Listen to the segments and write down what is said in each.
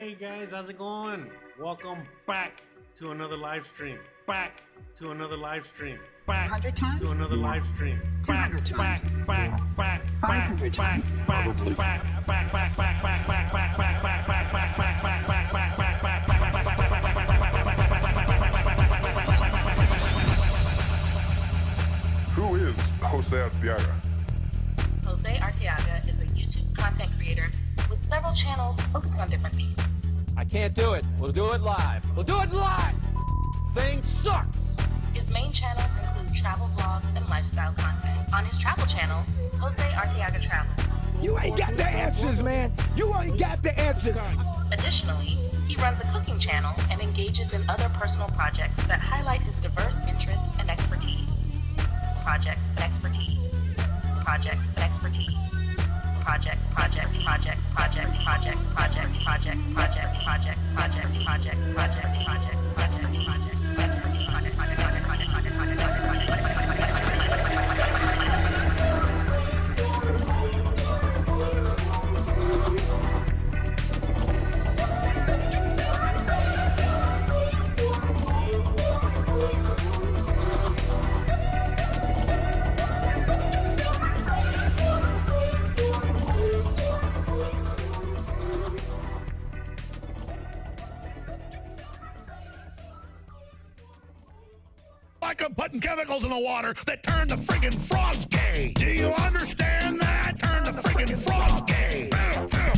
Hey guys, how's it going? Welcome back to another live stream. Back to another live stream. Back 100 times? to another live stream. 200 times? Back. 500 times? Probably. Who is Jose Arteaga? Jose Arteaga is a YouTube content creator with several channels focusing on different themes. I can't do it. We'll do it live. We'll do it live. Thing sucks. His main channels include travel vlogs and lifestyle content. On his travel channel, Jose Arteaga Travels. You ain't got the answers, man. You ain't got the answers. Additionally, he runs a cooking channel and engages in other personal projects that highlight his diverse interests and expertise. Projects and expertise. Projects and expertise. Projects, project, projects, project, projects, project, projects, project, projects, project, projects, project, projects, project, project, expertise, project, like I'm putting chemicals in the water that turn the friggin' frogs gay. Do you understand that? Turn the friggin' frogs gay.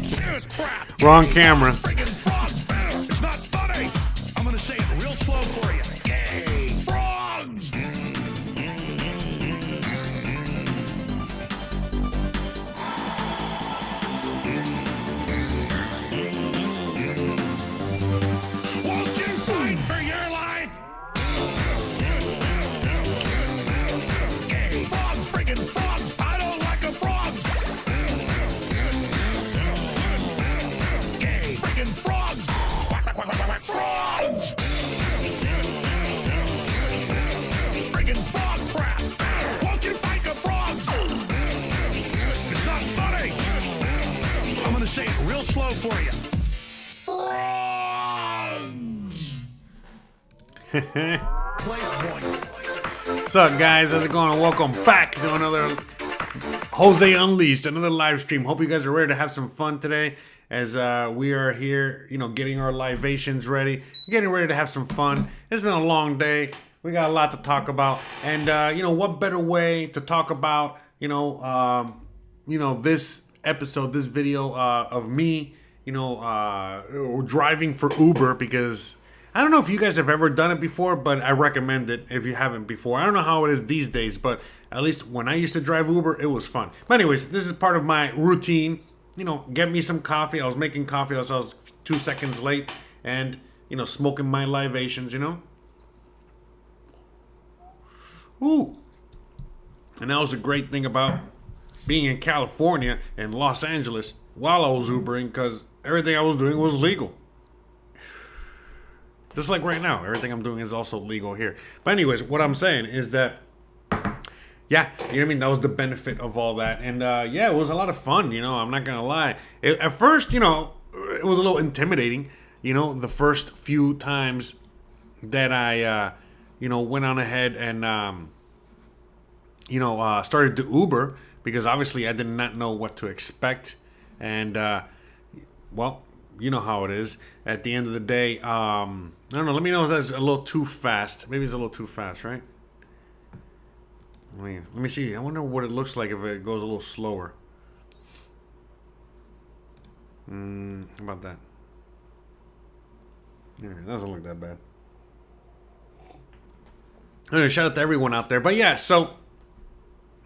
Serious crap. Wrong camera. Friggin' frogs. It's not funny. I'm gonna say it real slow for you. Gay. Frogs. Won't you fight for your life? Gay. Frogs, friggin' frogs. I don't like a frog. Gay. Friggin' frogs. Quack, quack, quack, quack, quack. Frogs. Friggin' frog crap. Won't you fight the frogs? It's not funny. I'm gonna say it real slow for you. Frogs. Place point. What's up, guys? How's it going? Welcome back to another Jose Unleashed, another live stream. Hope you guys are ready to have some fun today as we are here, getting our libations ready, getting ready to have some fun. It's been a long day. We got a lot to talk about. And, what better way to talk about, this episode, this video of me, driving for Uber, because I don't know if you guys have ever done it before, but I recommend it if you haven't before. I don't know how it is these days, but at least when I used to drive Uber, it was fun. But anyways, this is part of my routine. Get me some coffee. I was making coffee. I was 2 seconds late and, smoking my libations, Ooh. And that was a great thing about being in California and Los Angeles while I was Ubering, because everything I was doing was legal. Just like right now, everything I'm doing is also legal here. But anyways, what I'm saying is that, yeah, you know what I mean? That was the benefit of all that. And yeah, it was a lot of fun, I'm not going to lie. At first, it was a little intimidating, the first few times that I, went on ahead and, started to Uber, because obviously I did not know what to expect. And, well, you know how it is. At the end of the day, I don't know. Let me know if that's a little too fast. Maybe it's a little too fast, right? Let me see. I wonder what it looks like if it goes a little slower. How about that? Yeah, it doesn't look that bad. Anyway, shout out to everyone out there. But yeah, so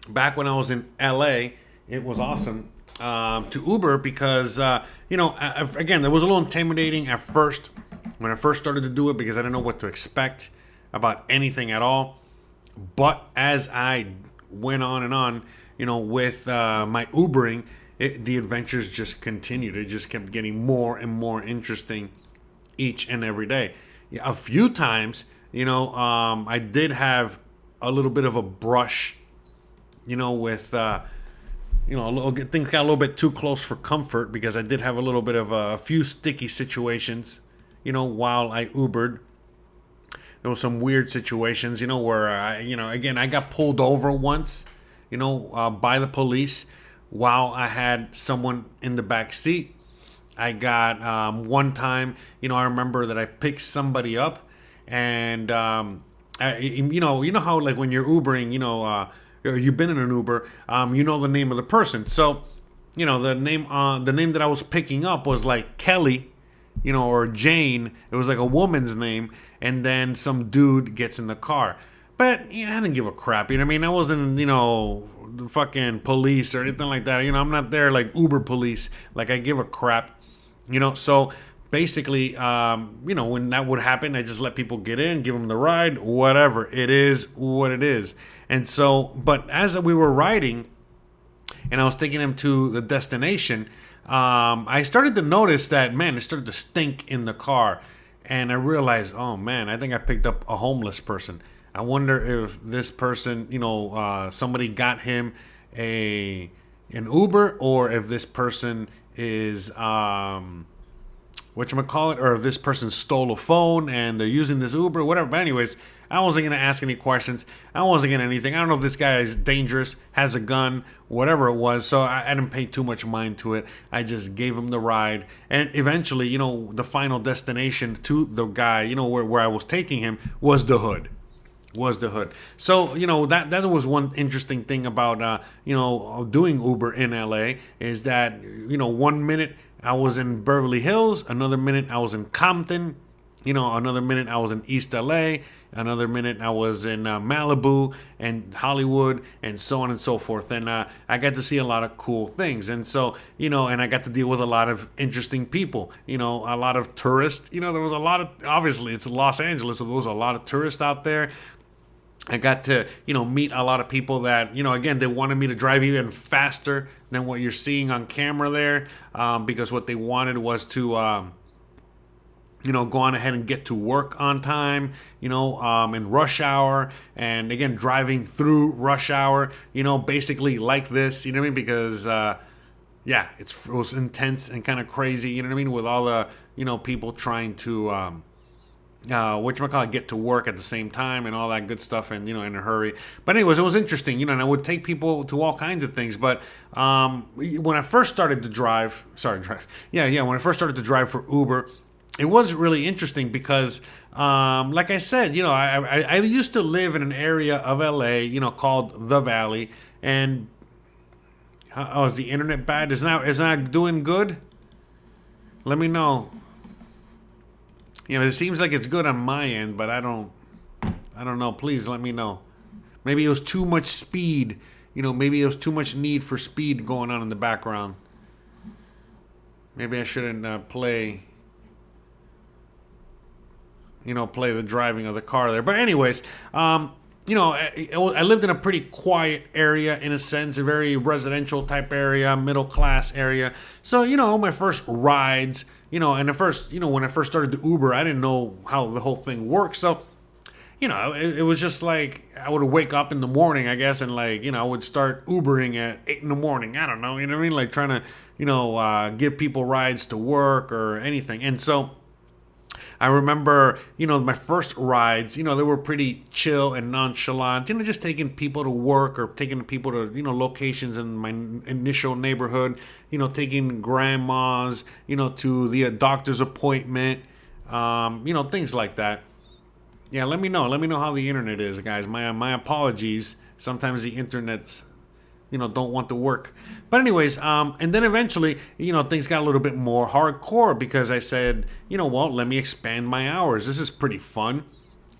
back when I was in LA, it was awesome to Uber because, again, it was a little intimidating at first when I first started to do it, because I didn't know what to expect about anything at all. But as I went on and on, with my Ubering, the adventures just continued. It just kept getting more and more interesting each and every day. A few times, I did have a little bit of a brush, with things got a little bit too close for comfort because I did have a little bit of a few sticky situations, while I Ubered. There was some weird situations, where I got pulled over once, by the police while I had someone in the back seat. I got one time, I remember that I picked somebody up, and you know how like when you're Ubering, or you've been in an Uber, you know the name of the person. So, the name that I was picking up was like Kelly, or Jane. It was like a woman's name, and then some dude gets in the car. But I didn't give a crap. I mean, I wasn't, the fucking police or anything like that. I'm not there like Uber police. Like I give a crap. So basically, when that would happen, I just let people get in, give them the ride, whatever. It is what it is. And so, but as we were riding and I was taking them to the destination, I started to notice that, man, it started to stink in the car. And I realized, oh man, I think I picked up a homeless person. I wonder if this person, somebody got him an Uber, or if this person is whatchamacallit, or if this person stole a phone and they're using this Uber, whatever. But anyways, I wasn't going to ask any questions. I wasn't going to anything. I don't know if this guy is dangerous, has a gun, whatever it was. So I didn't pay too much mind to it. I just gave him the ride. And eventually, the final destination to the guy, where I was taking him was the hood. So, that was one interesting thing about, doing Uber in LA is that, 1 minute I was in Beverly Hills, another minute I was in Compton, another minute I was in East LA, another minute I was in Malibu and Hollywood, and so on and so forth. And I got to see a lot of cool things. And so, and I got to deal with a lot of interesting people, a lot of tourists. There was a lot of, obviously it's Los Angeles, so there was a lot of tourists out there. I got to, meet a lot of people that, again, they wanted me to drive even faster than what you're seeing on camera there, because what they wanted was to, go on ahead and get to work on time, in rush hour, and again, driving through rush hour, basically like this, because, it was intense and kind of crazy, with all the, people trying to, get to work at the same time and all that good stuff, and in a hurry. But anyways, it was interesting, and I would take people to all kinds of things. But when I first started to drive, when I first started to drive for Uber, it was really interesting because, like I said, I used to live in an area of LA, called the Valley, and is the internet bad? Is not doing good? Let me know. It seems like it's good on my end, but I don't know. Please let me know. Maybe it was too much speed. Maybe it was too much need for speed going on in the background. Maybe I shouldn't play the driving of the car there. But anyways, I lived in a pretty quiet area, in a sense, a very residential type area, middle class area. So, my first rides, and at first, when I first started to Uber, I didn't know how the whole thing works. So, it was just like I would wake up in the morning, I guess, and I would start Ubering at 8 in the morning. I don't know, you know what I mean? Like trying to, give people rides to work or anything. And so I remember, my first rides, they were pretty chill and nonchalant, just taking people to work or taking people to, locations in my initial neighborhood, taking grandmas, to the doctor's appointment, things like that. Yeah, let me know how the internet is, guys. My apologies. Sometimes the internet's, don't want to work. But anyways, and then eventually, things got a little bit more hardcore because I said, let me expand my hours. This is pretty fun.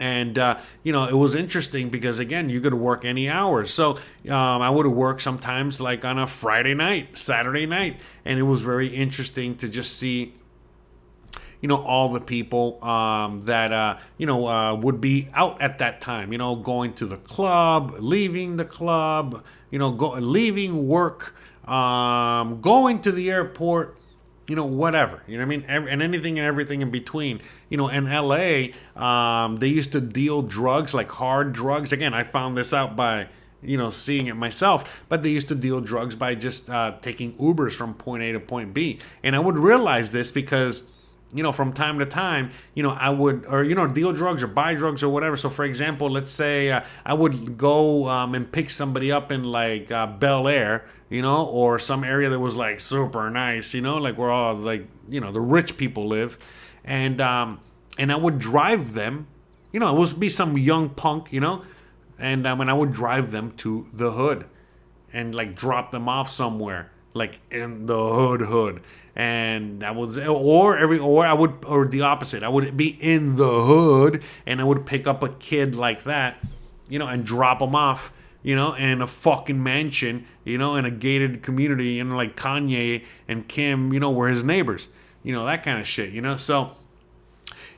And, it was interesting because, again, you could work any hours. So I would work sometimes like on a Friday night, Saturday night. And it was very interesting to just see, all the people that, would be out at that time, going to the club, leaving the club, leaving work, going to the airport, whatever, what I mean? And anything and everything in between, in LA, they used to deal drugs, like hard drugs. Again, I found this out by, seeing it myself. But they used to deal drugs by just taking Ubers from point A to point B. And I would realize this because, from time to time, I would, or, deal drugs or buy drugs or whatever. So, for example, let's say I would go and pick somebody up in like Bel Air, or some area that was like super nice, like where all like, the rich people live. And I would drive them, it would be some young punk, and I would drive them to the hood and like drop them off somewhere, like in the hood. And I would, or the opposite. I would be in the hood and I would pick up a kid like that, and drop them off, in a fucking mansion, in a gated community, like Kanye and Kim, were his neighbors, that kind of shit, so.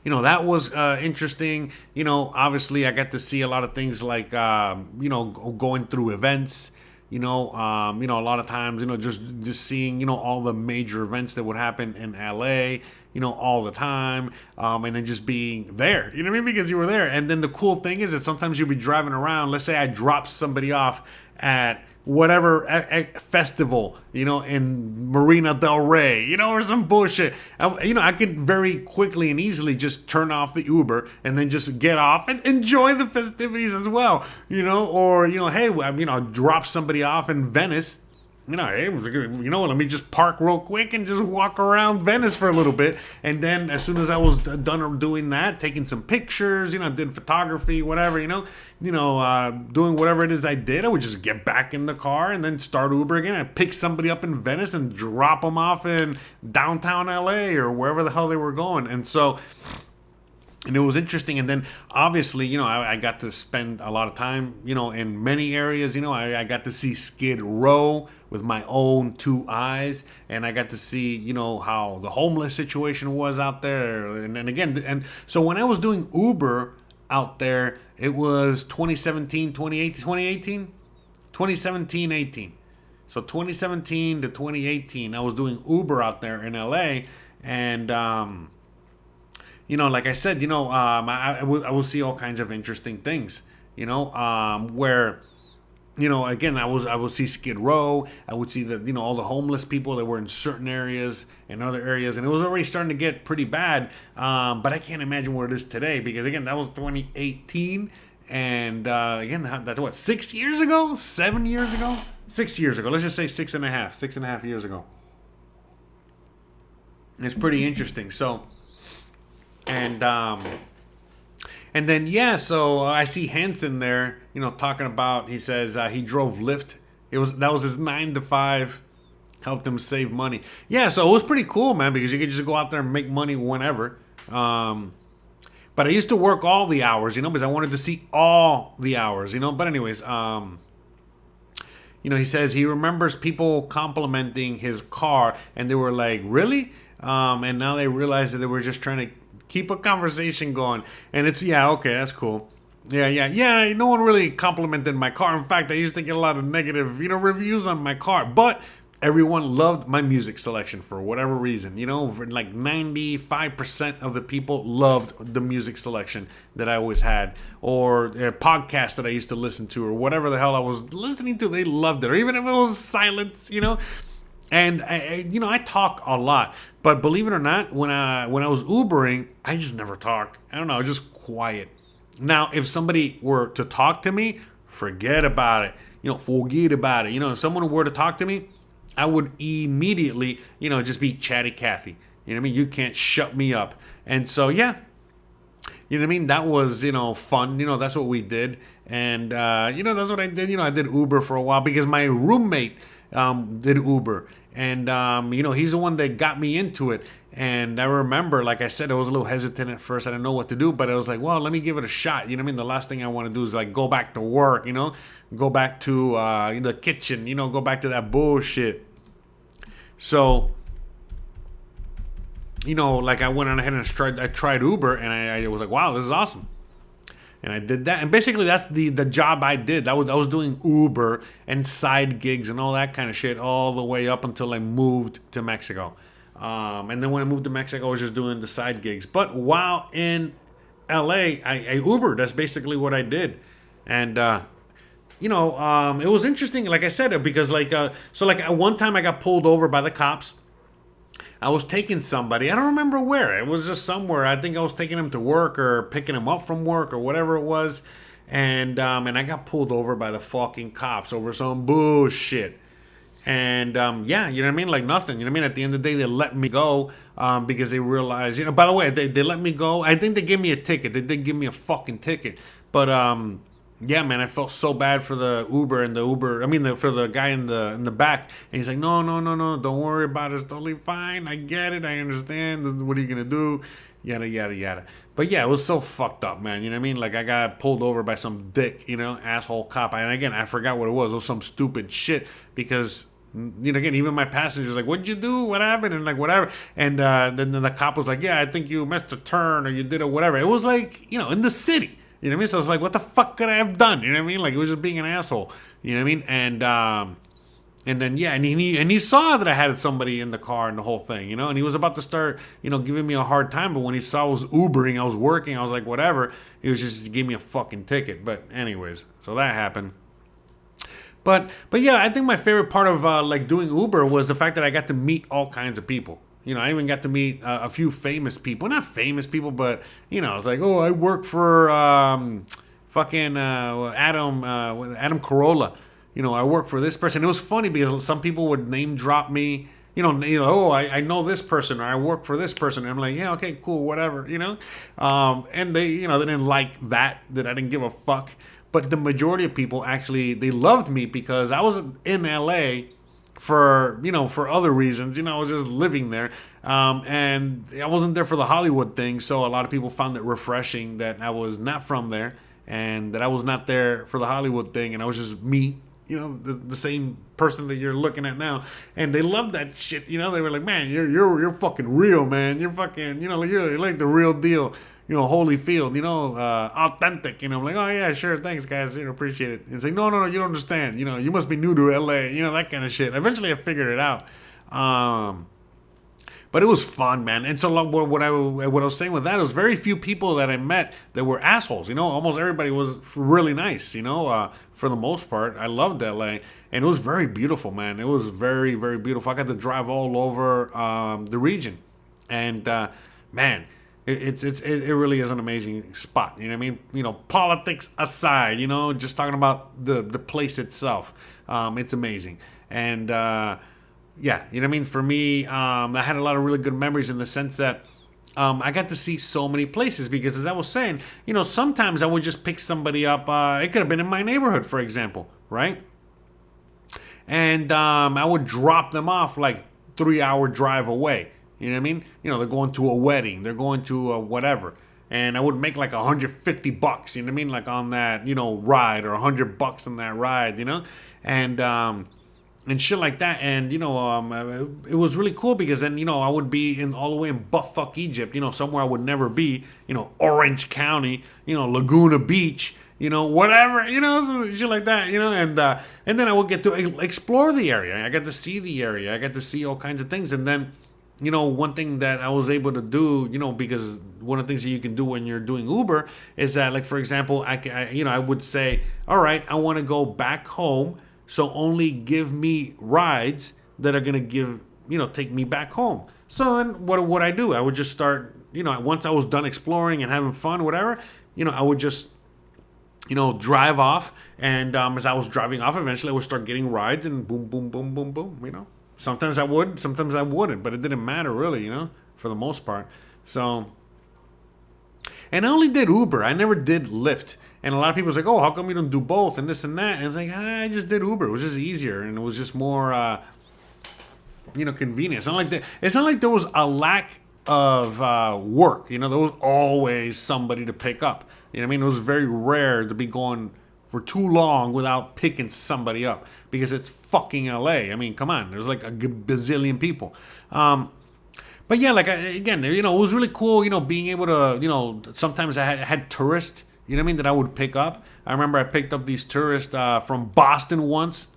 That was interesting. Obviously I got to see a lot of things like, going through events, a lot of times, just seeing, all the major events that would happen in LA, all the time. And then just being there, you know what I mean? Because you were there. And then the cool thing is that sometimes you'll be driving around. Let's say I drop somebody off at whatever festival, in Marina Del Rey, or some bullshit. I could very quickly and easily just turn off the Uber and then just get off and enjoy the festivities as well, or, hey, drop somebody off in Venice. Hey, let me just park real quick and just walk around Venice for a little bit. And then as soon as I was done doing that, taking some pictures, did photography, whatever, doing whatever it is I did, I would just get back in the car and then start Uber again. I'd pick somebody up in Venice and drop them off in downtown LA or wherever the hell they were going. And it was interesting. And then obviously, I got to spend a lot of time, in many areas. I got to see Skid Row with my own two eyes. And I got to see, how the homeless situation was out there. And so when I was doing Uber out there, it was 2017, 2018. So 2017 to 2018, I was doing Uber out there in LA. And, like I said, I will see all kinds of interesting things, where, again, I would see Skid Row. I would see that, all the homeless people that were in certain areas and other areas. And it was already starting to get pretty bad. But I can't imagine where it is today because, again, that was 2018. And, again, that's what, 6 years ago? 7 years ago? 6 years ago. Let's just say 6.5 years ago. It's pretty interesting. So... And then, so I see Hanson there, talking about, he says he drove Lyft. That was his 9 to 5, helped him save money. Yeah, so it was pretty cool, man, because you could just go out there and make money whenever. But I used to work all the hours, because I wanted to see all the hours, But anyways, he says he remembers people complimenting his car, and they were like, really? And now they realize that they were just trying to keep a conversation going. And it's, okay, that's cool. Yeah, no one really complimented my car. In fact, I used to get a lot of negative, reviews on my car. But everyone loved my music selection for whatever reason. Like 95% of the people loved the music selection that I always had. Or a podcast that I used to listen to, or whatever the hell I was listening to, they loved it. Or even if it was silence, And I talk a lot, but believe it or not, when I was Ubering, I just never talk. I don't know, just quiet. Now, if somebody were to talk to me, forget about it. Forget about it. If someone were to talk to me, I would immediately, just be chatty Cathy. You know what I mean? You can't shut me up. And so, yeah. You know what I mean? That was, fun. That's what we did. And, that's what I did. I did Uber for a while because my roommate did Uber. And, he's the one that got me into it. And I remember, like I said, I was a little hesitant at first. I didn't know what to do, but I was like, well, let me give it a shot. You know what I mean? The last thing I want to do is like go back to work, go back to the kitchen, go back to that bullshit. So, like I went on ahead and I tried Uber, and I was like, wow, this is awesome. And I did that. And basically that's the job I did. I was doing Uber and side gigs and all that kind of shit all the way up until I moved to Mexico. And then when I moved to Mexico, I was just doing the side gigs. But while in LA, I Ubered. That's basically what I did. And it was interesting, like I said, because at one time I got pulled over by the cops. I was taking somebody. I don't remember where. It was just somewhere. I think I was taking him to work or picking him up from work or whatever it was. And I got pulled over by the fucking cops over some bullshit. And yeah, you know what I mean? Like nothing. You know what I mean? At the end of the day, they let me go because they realized, by the way, they let me go. I think they gave me a ticket. They did give me a fucking ticket. But yeah, man, I felt so bad for the Uber and for the guy in the back. And he's like, no, don't worry about it. It's totally fine. I get it. I understand. What are you gonna do? Yada yada yada. But yeah, it was so fucked up, man. You know what I mean? Like I got pulled over by some dick, asshole cop. And again, I forgot what it was. It was some stupid shit because. Again, even my passengers like, what'd you do? What happened? And like, whatever. And then the cop was like, yeah, I think you missed a turn or you did it, whatever. It was like, in the city. You know what I mean? So it's like, what the fuck could I have done? You know what I mean? Like, it was just being an asshole. You know what I mean? And then, yeah, and he saw that I had somebody in the car and the whole thing, and he was about to start, giving me a hard time. But when he saw I was Ubering, I was working, I was like, whatever. He was just give me a fucking ticket. But anyways, so that happened. But yeah, I think my favorite part of like doing Uber was the fact that I got to meet all kinds of people. I even got to meet a few famous people. Not famous people, but it's like, oh, I work for fucking Adam Carolla. I work for this person. It was funny because some people would name drop me. Oh, I know this person or I work for this person. And I'm like, yeah, okay, cool, whatever. And they, they didn't like that I didn't give a fuck. But the majority of people actually, they loved me because I was in LA for other reasons. I was just living there. And I wasn't there for the Hollywood thing. So a lot of people found it refreshing that I was not from there and that I was not there for the Hollywood thing. And I was just me, the same person that you're looking at now. And they loved that shit. They were like, man, you're fucking real, man. You're fucking, you're like the real deal. Holyfield, authentic. I'm like, oh yeah, sure, thanks guys, appreciate it. And it's like, no, you don't understand. You must be new to LA, that kind of shit. Eventually I figured it out. But it was fun, man. And so what I was saying with that was very few people that I met that were assholes. Almost everybody was really nice, for the most part. I loved LA. And it was very beautiful, man. It was very, very beautiful. I got to drive all over the region. And man, it really is an amazing spot. You know what I mean? Politics aside, just talking about the place itself. It's amazing. And yeah, you know what I mean? For me, I had a lot of really good memories in the sense that I got to see so many places because, as I was saying, sometimes I would just pick somebody up. It could have been in my neighborhood, for example, right? And I would drop them off like 3-hour drive away. You know what I mean? They're going to a wedding. They're going to whatever. And I would make like $150, you know what I mean? Like on that, ride, or $100 on that ride, and shit like that. And, it was really cool because then, I would be all the way in buttfuck Egypt, somewhere I would never be, Orange County, Laguna Beach, whatever, shit like that, and then I would get to explore the area. I got to see the area. I got to see all kinds of things. And then, one thing that I was able to do, because one of the things that you can do when you're doing Uber is that, like, for example, I would say, all right, I want to go back home, so only give me rides that are going to take me back home. So then what would I do? I would just start, once I was done exploring and having fun, whatever, I would just, drive off. And as I was driving off, eventually I would start getting rides and boom, boom, boom, boom, boom, Sometimes I would, sometimes I wouldn't, but it didn't matter really, for the most part. So, and I only did Uber. I never did Lyft. And a lot of people was like, oh, how come you don't do both and this and that? And it's like, I just did Uber. It was just easier and it was just more, convenient. It's not like there was a lack of work. There was always somebody to pick up. You know what I mean? It was very rare to be going for too long without picking somebody up because it's fucking LA. I mean, come on, there's like a bazillion people. But yeah, like again, it was really cool, being able to, sometimes I had tourists, that I would pick up. I remember I picked up these tourists from Boston once.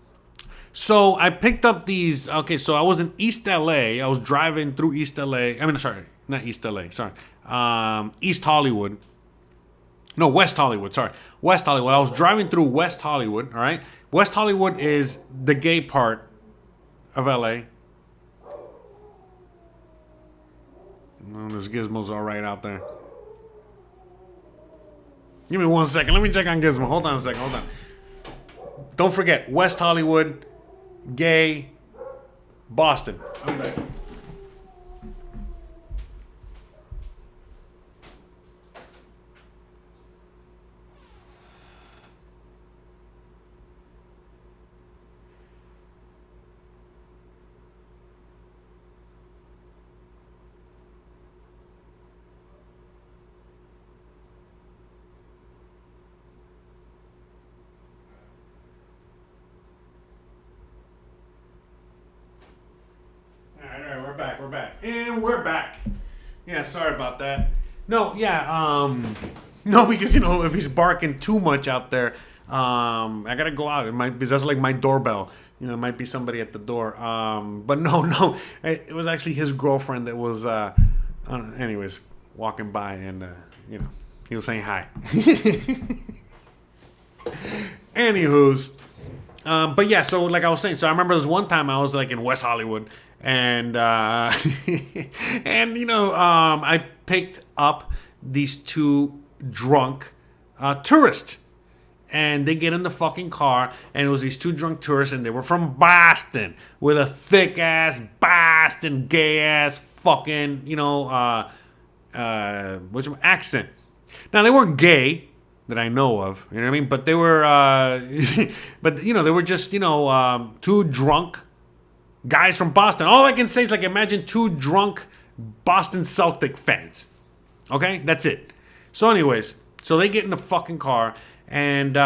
So I picked up these, so I was in East LA. I was driving through East LA. East Hollywood. No, West Hollywood, sorry. West Hollywood. I was driving through West Hollywood, all right? West Hollywood is the gay part of LA. Oh, there's Gizmo's all right out there. Give me 1 second. Let me check on Gizmo. Hold on a second. Hold on. Don't forget, West Hollywood, gay, Boston. I'll be back. All right, we're back. And we're back. Yeah, sorry about that. No, yeah, no, because, you know, if he's barking too much out there, I gotta go out. It might be, that's like my doorbell. You know, it might be somebody at the door. But no, it was actually his girlfriend that was, anyways, walking by and, you know, he was saying hi. Anywho's, but yeah, so like I was saying, so I remember this one time I was like in West Hollywood, and and you know, I picked up these two drunk tourists, and they get in the fucking car, and it was these two drunk tourists, and they were from Boston with a thick ass Boston gay ass fucking, you know, what's your accent. Now they weren't gay that I know of, you know what I mean? But they were, but you know, they were just, you know, two drunk guys from Boston. All I can say is like, imagine two drunk Boston Celtic fans. Okay, that's it. So, anyways, so they get in the fucking car, and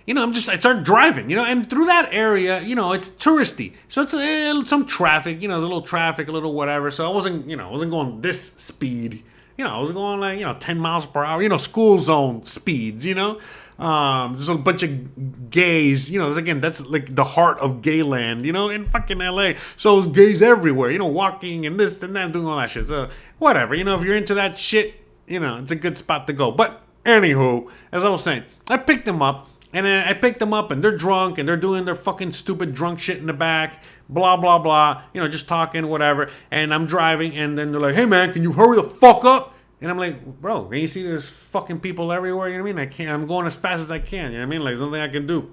you know, I started driving, you know, and through that area, you know, it's touristy, so it's some traffic, you know, a little traffic, a little whatever. So I wasn't going this speed. You know, I was going like, you know, 10 miles per hour, you know, school zone speeds, you know. There's a bunch of gays, you know, again, that's like the heart of gayland, you know, in fucking LA. So there's gays everywhere, you know, walking and this and that, doing all that shit. So whatever, you know, if you're into that shit, you know, it's a good spot to go. But anywho, as I was saying, I picked them up. And then I picked them up, and they're drunk, and they're doing their fucking stupid drunk shit in the back, blah, blah, blah, you know, just talking, whatever. And I'm driving, and then they're like, hey, man, can you hurry the fuck up? And I'm like, bro, can you see there's fucking people everywhere? You know what I mean? I'm going as fast as I can, you know what I mean? Like, there's nothing I can do.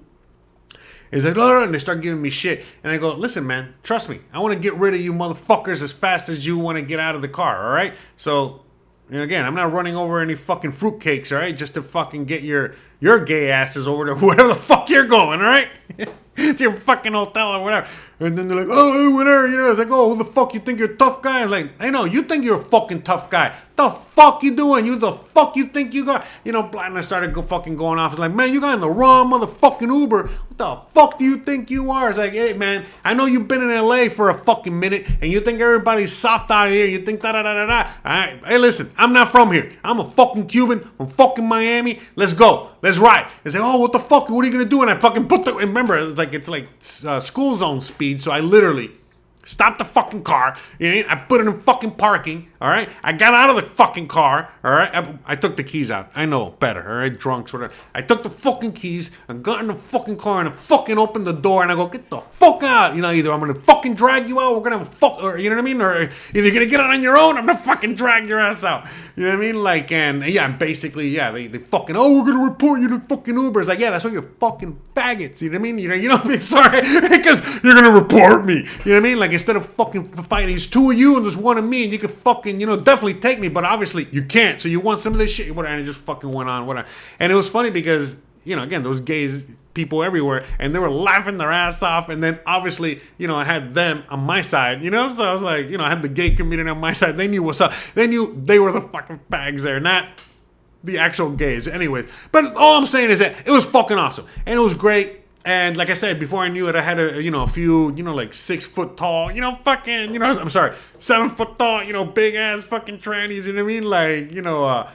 It's like, and they start giving me shit. And I go, listen, man, trust me. I want to get rid of you motherfuckers as fast as you want to get out of the car, all right? So, you know, again, I'm not running over any fucking fruitcakes, all right? Just to fucking get your gay asses over to wherever the fuck you're going, all right? Your fucking hotel or whatever. And then they're like, oh, whatever, you know. It's like, oh, who the fuck you think you're a tough guy? I'm like, I know, you think you're a fucking tough guy. The fuck you doing? You the fuck you think you got? You know, and I started fucking going off. It's like, man, you got in the wrong motherfucking Uber. What the fuck do you think you are? It's like, hey, man, I know you've been in LA for a fucking minute, and you think everybody's soft out here. You think da-da-da-da-da. All right, hey, listen, I'm not from here. I'm a fucking Cuban from fucking Miami. Let's go. Let's ride. They say, oh, what the fuck? What are you going to do? And I fucking put the, remember, it's like school zone speed, so I literally stopped the fucking car. You know, I put it in fucking parking. All right. I got out of the fucking car. All right. I took the keys out. I know better. All right. Drunks, whatever. I took the fucking keys and got in the fucking car and I fucking opened the door and I go, get the fuck out. You know, either I'm going to fucking drag you out. We're going to have a fuck, or you know what I mean? Or either you're going to get out on your own. I'm going to fucking drag your ass out. You know what I mean? Like, and yeah, basically, yeah, they fucking, oh, we're going to report you to fucking Uber. It's like, yeah, that's what you're fucking faggots. You know what I mean? You know what I mean? Sorry. Because you're going to report me. You know what I mean? Like, instead of fucking fighting, there's two of you and there's one of me and you could fucking, you know, definitely take me, but obviously you can't. So you want some of this shit, whatever, and it just fucking went on, whatever. And it was funny because, you know, again, those gays, people everywhere, and they were laughing their ass off. And then obviously, you know, I had them on my side, you know, so I was like, you know, I had the gay community on my side. They knew what's up. They knew they were the fucking fags there, not the actual gays. Anyways, but all I'm saying is that it was fucking awesome and it was great. And like I said, before I knew it, I had a few, you know, like 6 foot tall, you know, fucking, you know, I'm sorry, 7 foot tall, you know, big ass fucking trannies, you know what I mean? Like, you know,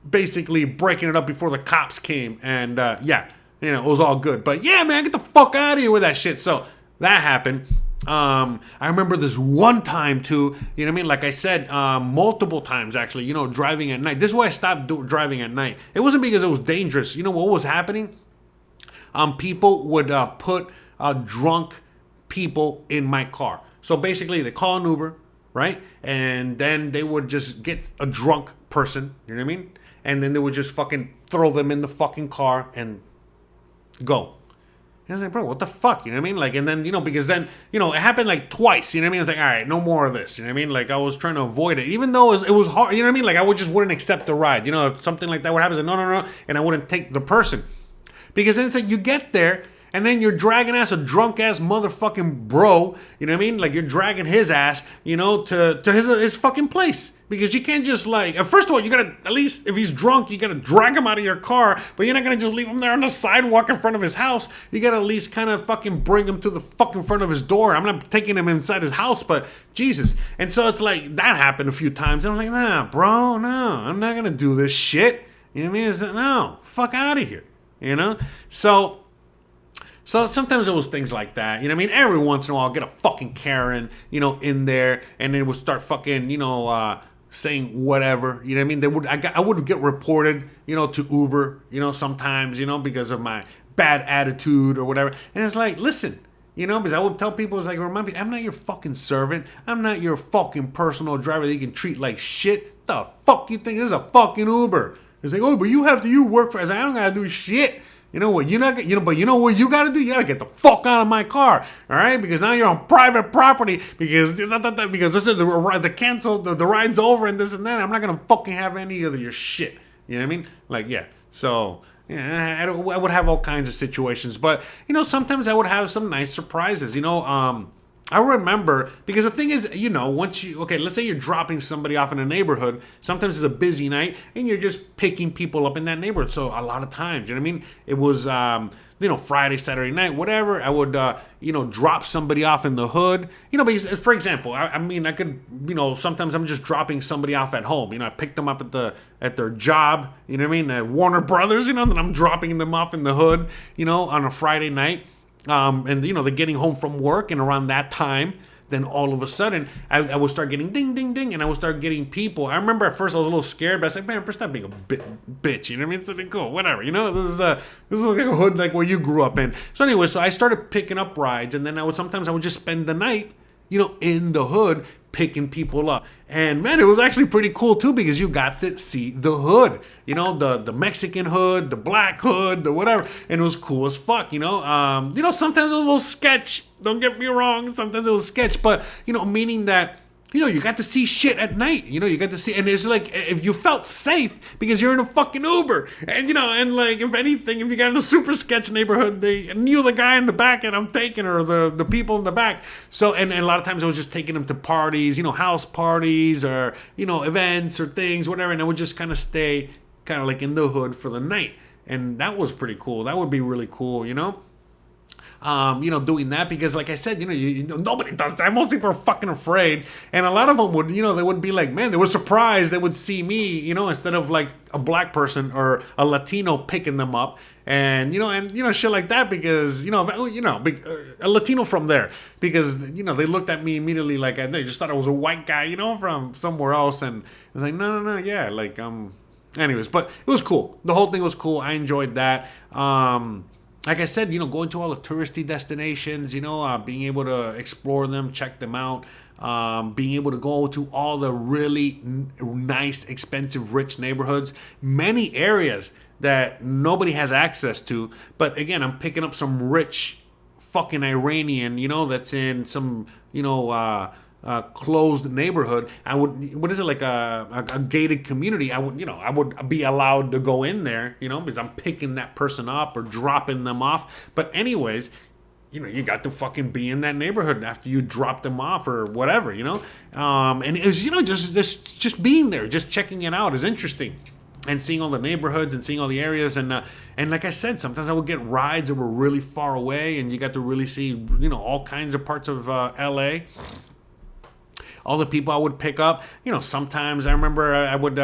basically breaking it up before the cops came. And yeah, you know, it was all good. But yeah, man, get the fuck out of here with that shit. So that happened. I remember this one time too, you know what I mean? Like I said, multiple times actually, you know, driving at night. This is why I stopped driving at night. It wasn't because it was dangerous. You know what was happening? People would put drunk people in my car. So basically, they call an Uber, right? And then they would just get a drunk person, you know what I mean? And then they would just fucking throw them in the fucking car and go. And I was like, bro, what the fuck? You know what I mean? Like, and then, you know, because then, you know, it happened like twice. You know what I mean? It's like, all right, no more of this. You know what I mean? Like, I was trying to avoid it. Even though it was hard, you know what I mean? Like, I just wouldn't accept the ride. You know, if something like that would happen, I said, no. And I wouldn't take the person. Because then it's like, you get there, and then you're dragging ass a drunk ass motherfucking bro. You know what I mean? Like, you're dragging his ass, you know, to his fucking place. Because you can't just like, first of all, you gotta, at least if he's drunk, you gotta drag him out of your car, but you're not gonna just leave him there on the sidewalk in front of his house. You gotta at least kind of fucking bring him to the fucking front of his door. I'm not taking him inside his house, but Jesus. And so it's like, that happened a few times. And I'm like, nah, bro, no, I'm not gonna do this shit. You know what I mean? It's like, no, fuck out of here. You know? So sometimes it was things like that, you know what I mean? Every once in a while, I'll get a fucking Karen, you know, in there, and then it would start fucking, you know, saying whatever, you know what I mean? I would get reported, you know, to Uber, you know, sometimes, you know, because of my bad attitude or whatever. And it's like, listen, you know, because I would tell people, it's like, remind me, I'm not your fucking servant. I'm not your fucking personal driver that you can treat like shit. The fuck you think? This is a fucking Uber. It's like, oh, but you work for. I don't gotta do shit. You know what? But you know what you gotta do? You gotta get the fuck out of my car, all right? Because now you're on private property. Because this is the ride's over and this and that. I'm not gonna fucking have any of your shit. You know what I mean? Like, yeah. So yeah, I would have all kinds of situations, but you know, sometimes I would have some nice surprises. You know, I remember, because the thing is, you know, let's say you're dropping somebody off in a neighborhood. Sometimes it's a busy night and you're just picking people up in that neighborhood. So a lot of times, you know what I mean? It was, you know, Friday, Saturday night, whatever. I would, you know, drop somebody off in the hood. You know, because, for example, I mean, I could, you know, sometimes I'm just dropping somebody off at home. You know, I picked them up at their job, you know what I mean? At Warner Brothers, you know, then I'm dropping them off in the hood, you know, on a Friday night. And, you know, they're getting home from work, and around that time, then all of a sudden, I would start getting ding, ding, ding, and I would start getting people. I remember at first I was a little scared, but I said, man, stop being a bitch, you know what I mean? So like, cool, whatever, you know? This is like a hood like where you grew up in. So anyway, so I started picking up rides, and then sometimes I would just spend the night, you know, in the hood, picking people up. And man, it was actually pretty cool too, because you got to see the hood, you know, the Mexican hood, the black hood, the whatever, and it was cool as fuck, you know. Sometimes it was a little sketch, don't get me wrong, sometimes it was sketch, but you know, meaning that, you know, you got to see shit at night, you know, you got to see, and it's like, if you felt safe because you're in a fucking Uber, and you know, and like, if anything, if you got in a super sketch neighborhood, they knew the guy in the back and I'm taking, or the people in the back. So, and a lot of times I was just taking them to parties, you know, house parties, or, you know, events or things, whatever, and I would just kind of stay kind of like in the hood for the night. And that was pretty cool. That would be really cool, you know? You know, doing that, because like I said, you know, nobody does that. Most people are fucking afraid. And a lot of them would, you know, they would be like, man, they were surprised they would see me, you know, instead of like a black person or a Latino picking them up. And you know, shit like that, because, you know, a Latino from there, because, you know, they looked at me immediately like they just thought I was a white guy, you know, from somewhere else. And I was like, no, yeah, like, anyways, but it was cool. The whole thing was cool. I enjoyed that. Like I said, you know, going to all the touristy destinations, you know, being able to explore them, check them out, being able to go to all the really nice, expensive, rich neighborhoods, many areas that nobody has access to. But again, I'm picking up some rich fucking Iranian, you know, that's in some, you know, closed neighborhood. What is it, like a gated community? I would be allowed to go in there, you know, because I'm picking that person up or dropping them off. But anyways, you know, you got to fucking be in that neighborhood after you drop them off or whatever, you know. And it was, you know, just being there, just checking it out is interesting. And seeing all the neighborhoods and seeing all the areas, and like I said, sometimes I would get rides that were really far away, and you got to really see, you know, all kinds of parts of LA. all the people I would pick up. You know, sometimes I remember I would.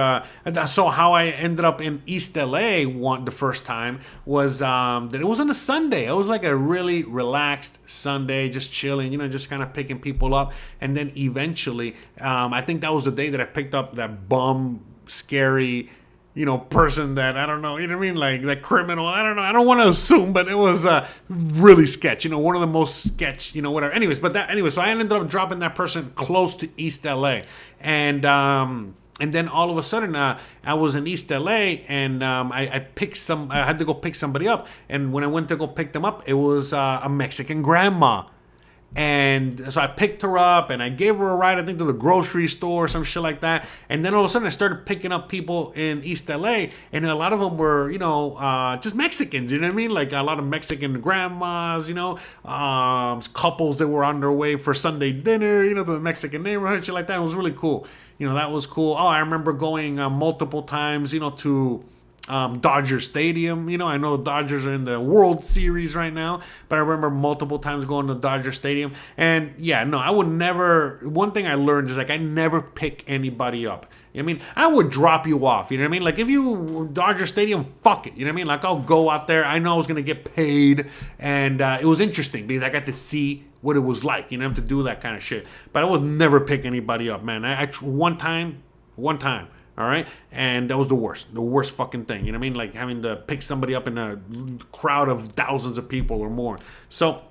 So how I ended up in East LA the first time was that it was on a Sunday. It was like a really relaxed Sunday, just chilling. You know, just kind of picking people up, and then eventually, I think that was the day that I picked up that bum, scary, you know, person that, I don't know, you know what I mean? Like that criminal, I don't know. I don't want to assume, but it was really sketch, you know, one of the most sketch, you know, whatever. Anyways, so I ended up dropping that person close to East LA. And then all of a sudden, I was in East LA, and I had to go pick somebody up. And when I went to go pick them up, it was a Mexican grandma. And so I picked her up and I gave her a ride, I think, to the grocery store or some shit like that. And then all of a sudden I started picking up people in East LA, and a lot of them were, you know, just Mexicans, you know what I mean? Like a lot of Mexican grandmas, you know, couples that were on their way for Sunday dinner, you know, to the Mexican neighborhood, shit like that. It was really cool. You know, that was cool. Oh, I remember going multiple times, you know, to Dodger Stadium. You know, I know the Dodgers are in the World Series right now, but I remember multiple times going to Dodger Stadium. And yeah, no, I would never. One thing I learned is like I never pick anybody up. I mean, I would drop you off. You know what I mean? Like if you Dodger Stadium, fuck it. You know what I mean? Like I'll go out there. I know I was gonna get paid, and it was interesting because I got to see what it was like. You know, to do that kind of shit. But I would never pick anybody up, man. I one time. All right. And that was the worst fucking thing. You know what I mean? Like having to pick somebody up in a crowd of thousands of people or more. So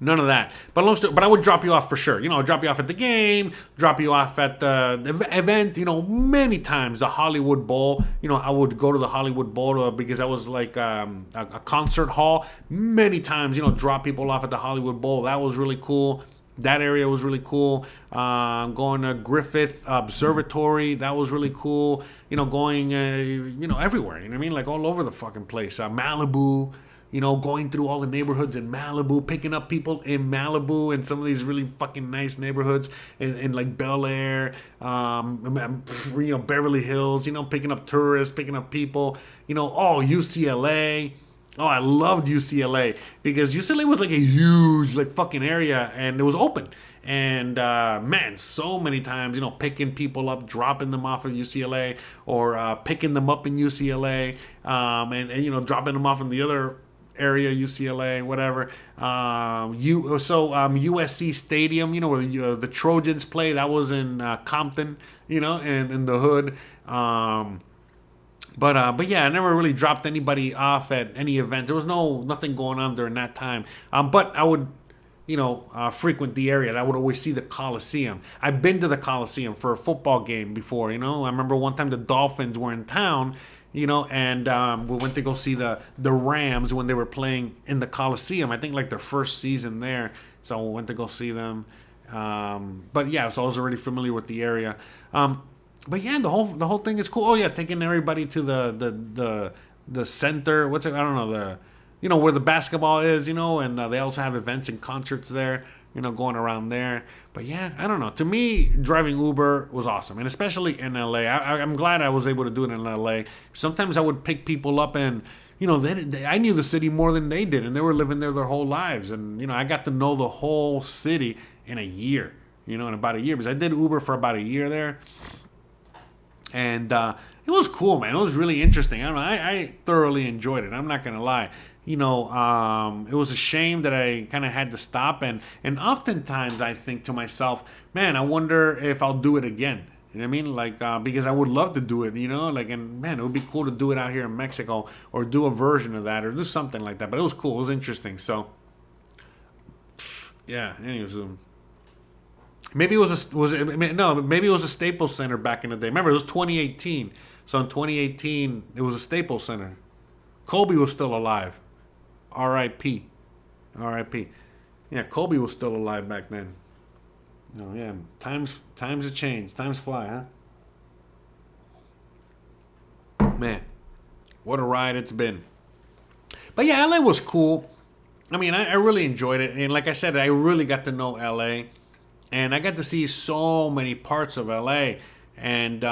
none of that. But I would drop you off for sure. You know, I'd drop you off at the game, drop you off at the event, you know, many times. The Hollywood Bowl. You know, I would go to the Hollywood Bowl because that was like a concert hall. Many times, you know, drop people off at the Hollywood Bowl. That was really cool. That area was really cool. Going to Griffith Observatory, that was really cool. You know, going, you know, everywhere. You know what I mean? Like all over the fucking place. Malibu, you know, going through all the neighborhoods in Malibu, picking up people in Malibu and some of these really fucking nice neighborhoods in like Bel Air, you know, Beverly Hills, you know, picking up tourists, picking up people, you know, UCLA. Oh, I loved UCLA because UCLA was like a huge, like fucking area, and it was open. And man, so many times, you know, picking people up, dropping them off at UCLA, or picking them up in UCLA, and you know, dropping them off in the other area, UCLA, whatever. USC Stadium, you know, where the Trojans play. That was in Compton, you know, and in the hood. But yeah, I never really dropped anybody off at any event. There was nothing going on during that time. But I would, you know, frequent the area. And I would always see the Coliseum. I've been to the Coliseum for a football game before. You know, I remember one time the Dolphins were in town. You know, and we went to go see the Rams when they were playing in the Coliseum. I think like their first season there. So we went to go see them. But yeah, so I was already familiar with the area. But yeah, the whole thing is cool. Oh yeah, taking everybody to the center. What's it? I don't know, you know, where the basketball is. You know, and they also have events and concerts there. You know, going around there. But yeah, I don't know. To me, driving Uber was awesome, and especially in LA. I'm glad I was able to do it in LA. Sometimes I would pick people up, and you know, I knew the city more than they did, and they were living there their whole lives. And you know, I got to know the whole city in a year. You know, in about a year, because I did Uber for about a year there. And it was cool, man. It was really interesting. I don't know. I thoroughly enjoyed it. I'm not going to lie. You know, it was a shame that I kind of had to stop. And oftentimes I think to myself, man, I wonder if I'll do it again. You know what I mean? Like, because I would love to do it, you know? Like, and man, it would be cool to do it out here in Mexico or do a version of that or do something like that. But it was cool. It was interesting. So, yeah. Anyways, maybe it was a Staples Center back in the day. Remember, it was 2018. So in 2018, it was a Staples Center. Kobe was still alive. R.I.P. R.I.P. Yeah, Kobe was still alive back then. Oh yeah, times have changed. Times fly, huh? Man, what a ride it's been. But yeah, LA was cool. I mean, I really enjoyed it. And like I said, I really got to know LA. And I got to see so many parts of LA, and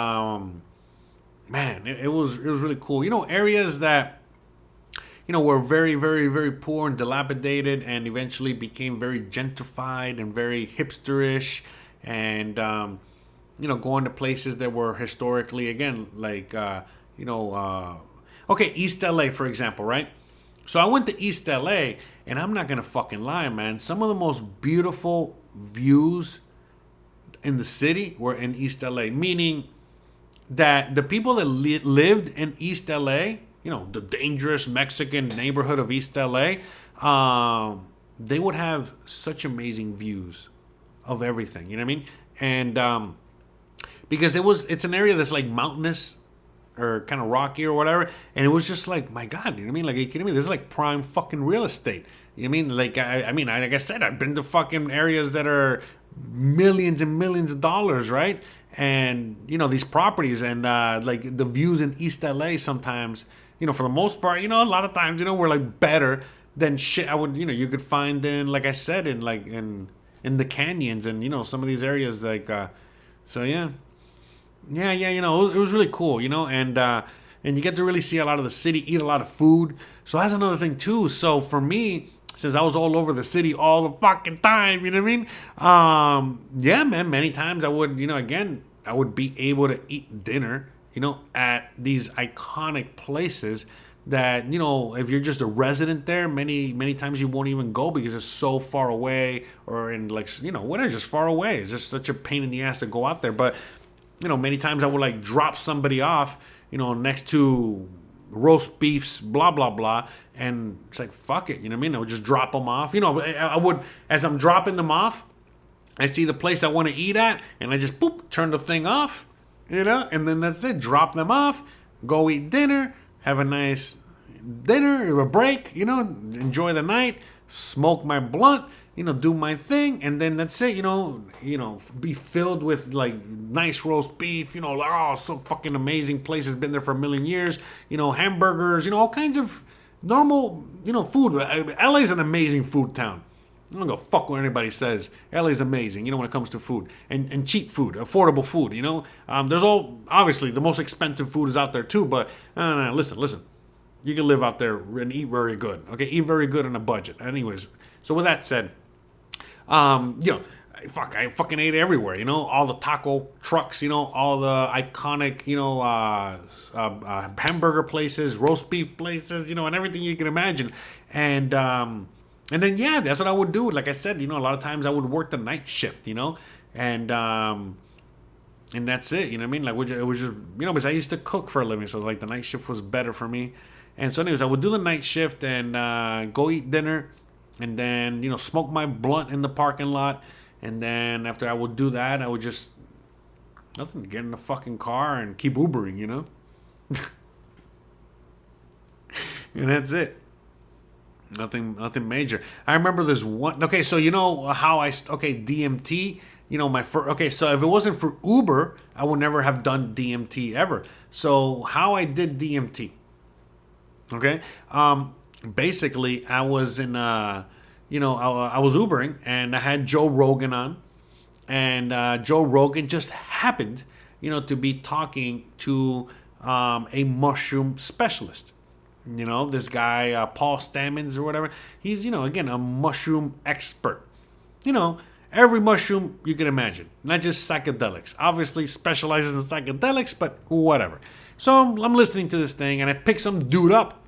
man, it was really cool. You know, areas that, you know, were very, very, very poor and dilapidated, and eventually became very gentrified and very hipsterish, and going to places that were historically, again, like okay, East LA, for example, right? So I went to East LA, and I'm not gonna fucking lie, man. Some of the most beautiful views in the city were in East LA, meaning that the people that lived in East LA, the dangerous Mexican neighborhood of East LA, they would have such amazing views of everything. You know what I mean? And because it's an area that's like mountainous or kind of rocky or whatever, and it was just like, my God, you know what I mean? Like, are you kidding me? This is like prime fucking real estate. You know what I mean? Like, like I said, I've been to fucking areas that are millions and millions of dollars, right? And these properties, and like the views in East LA sometimes, for the most part, a lot of times, were like better than shit I would, you could find in, like I said, in the canyons and some of these areas, like so yeah, it was really cool, and you get to really see a lot of the city, eat a lot of food. So that's another thing too. So for me, since I was all over the city all the fucking time, you know what I mean? Yeah, man, many times I would, again, I would be able to eat dinner, at these iconic places that, if you're just a resident there, many times you won't even go because it's so far away, or in like, whatever, just far away. It's just such a pain in the ass to go out there. But, many times I would like drop somebody off, next to roast beefs, blah, blah, blah. And it's like, fuck it. You know what I mean? I would just drop them off. I would, as I'm dropping them off, I see the place I want to eat at, and I just, boop, turn the thing off, and then that's it. Drop them off, go eat dinner, have a nice dinner, a break, enjoy the night, smoke my blunt, do my thing, and then that's it, be filled with like nice roast beef, like, oh, so fucking amazing place, has been there for a million years, hamburgers, all kinds of normal, food. LA's an amazing food town. I don't go fuck what anybody says. LA's amazing, when it comes to food and cheap food, affordable food, there's obviously the most expensive food is out there too, but listen, you can live out there and eat very good, okay? Eat very good on a budget. Anyways, so with that said, I fucking ate everywhere, all the taco trucks, all the iconic, hamburger places, roast beef places, and everything you can imagine. And then, yeah, that's what I would do. Like I said, a lot of times I would work the night shift, and that's it, you know what I mean? Like, it was just, because I used to cook for a living, so like the night shift was better for me. And so anyways, I would do the night shift and go eat dinner, and then, smoke my blunt in the parking lot. And then after I would do that, I would just, nothing, get in the fucking car and keep Ubering, And that's it. Nothing major. I remember this one, okay, so how DMT, so if it wasn't for Uber, I would never have done DMT ever. So how I did DMT, okay, basically I was in, I was Ubering, and I had Joe Rogan on, and Joe Rogan just happened, to be talking to a mushroom specialist. This guy, Paul Stamets or whatever, he's, again, a mushroom expert. Every mushroom you can imagine, not just psychedelics. Obviously specializes in psychedelics, but whatever. So I'm listening to this thing, and I pick some dude up.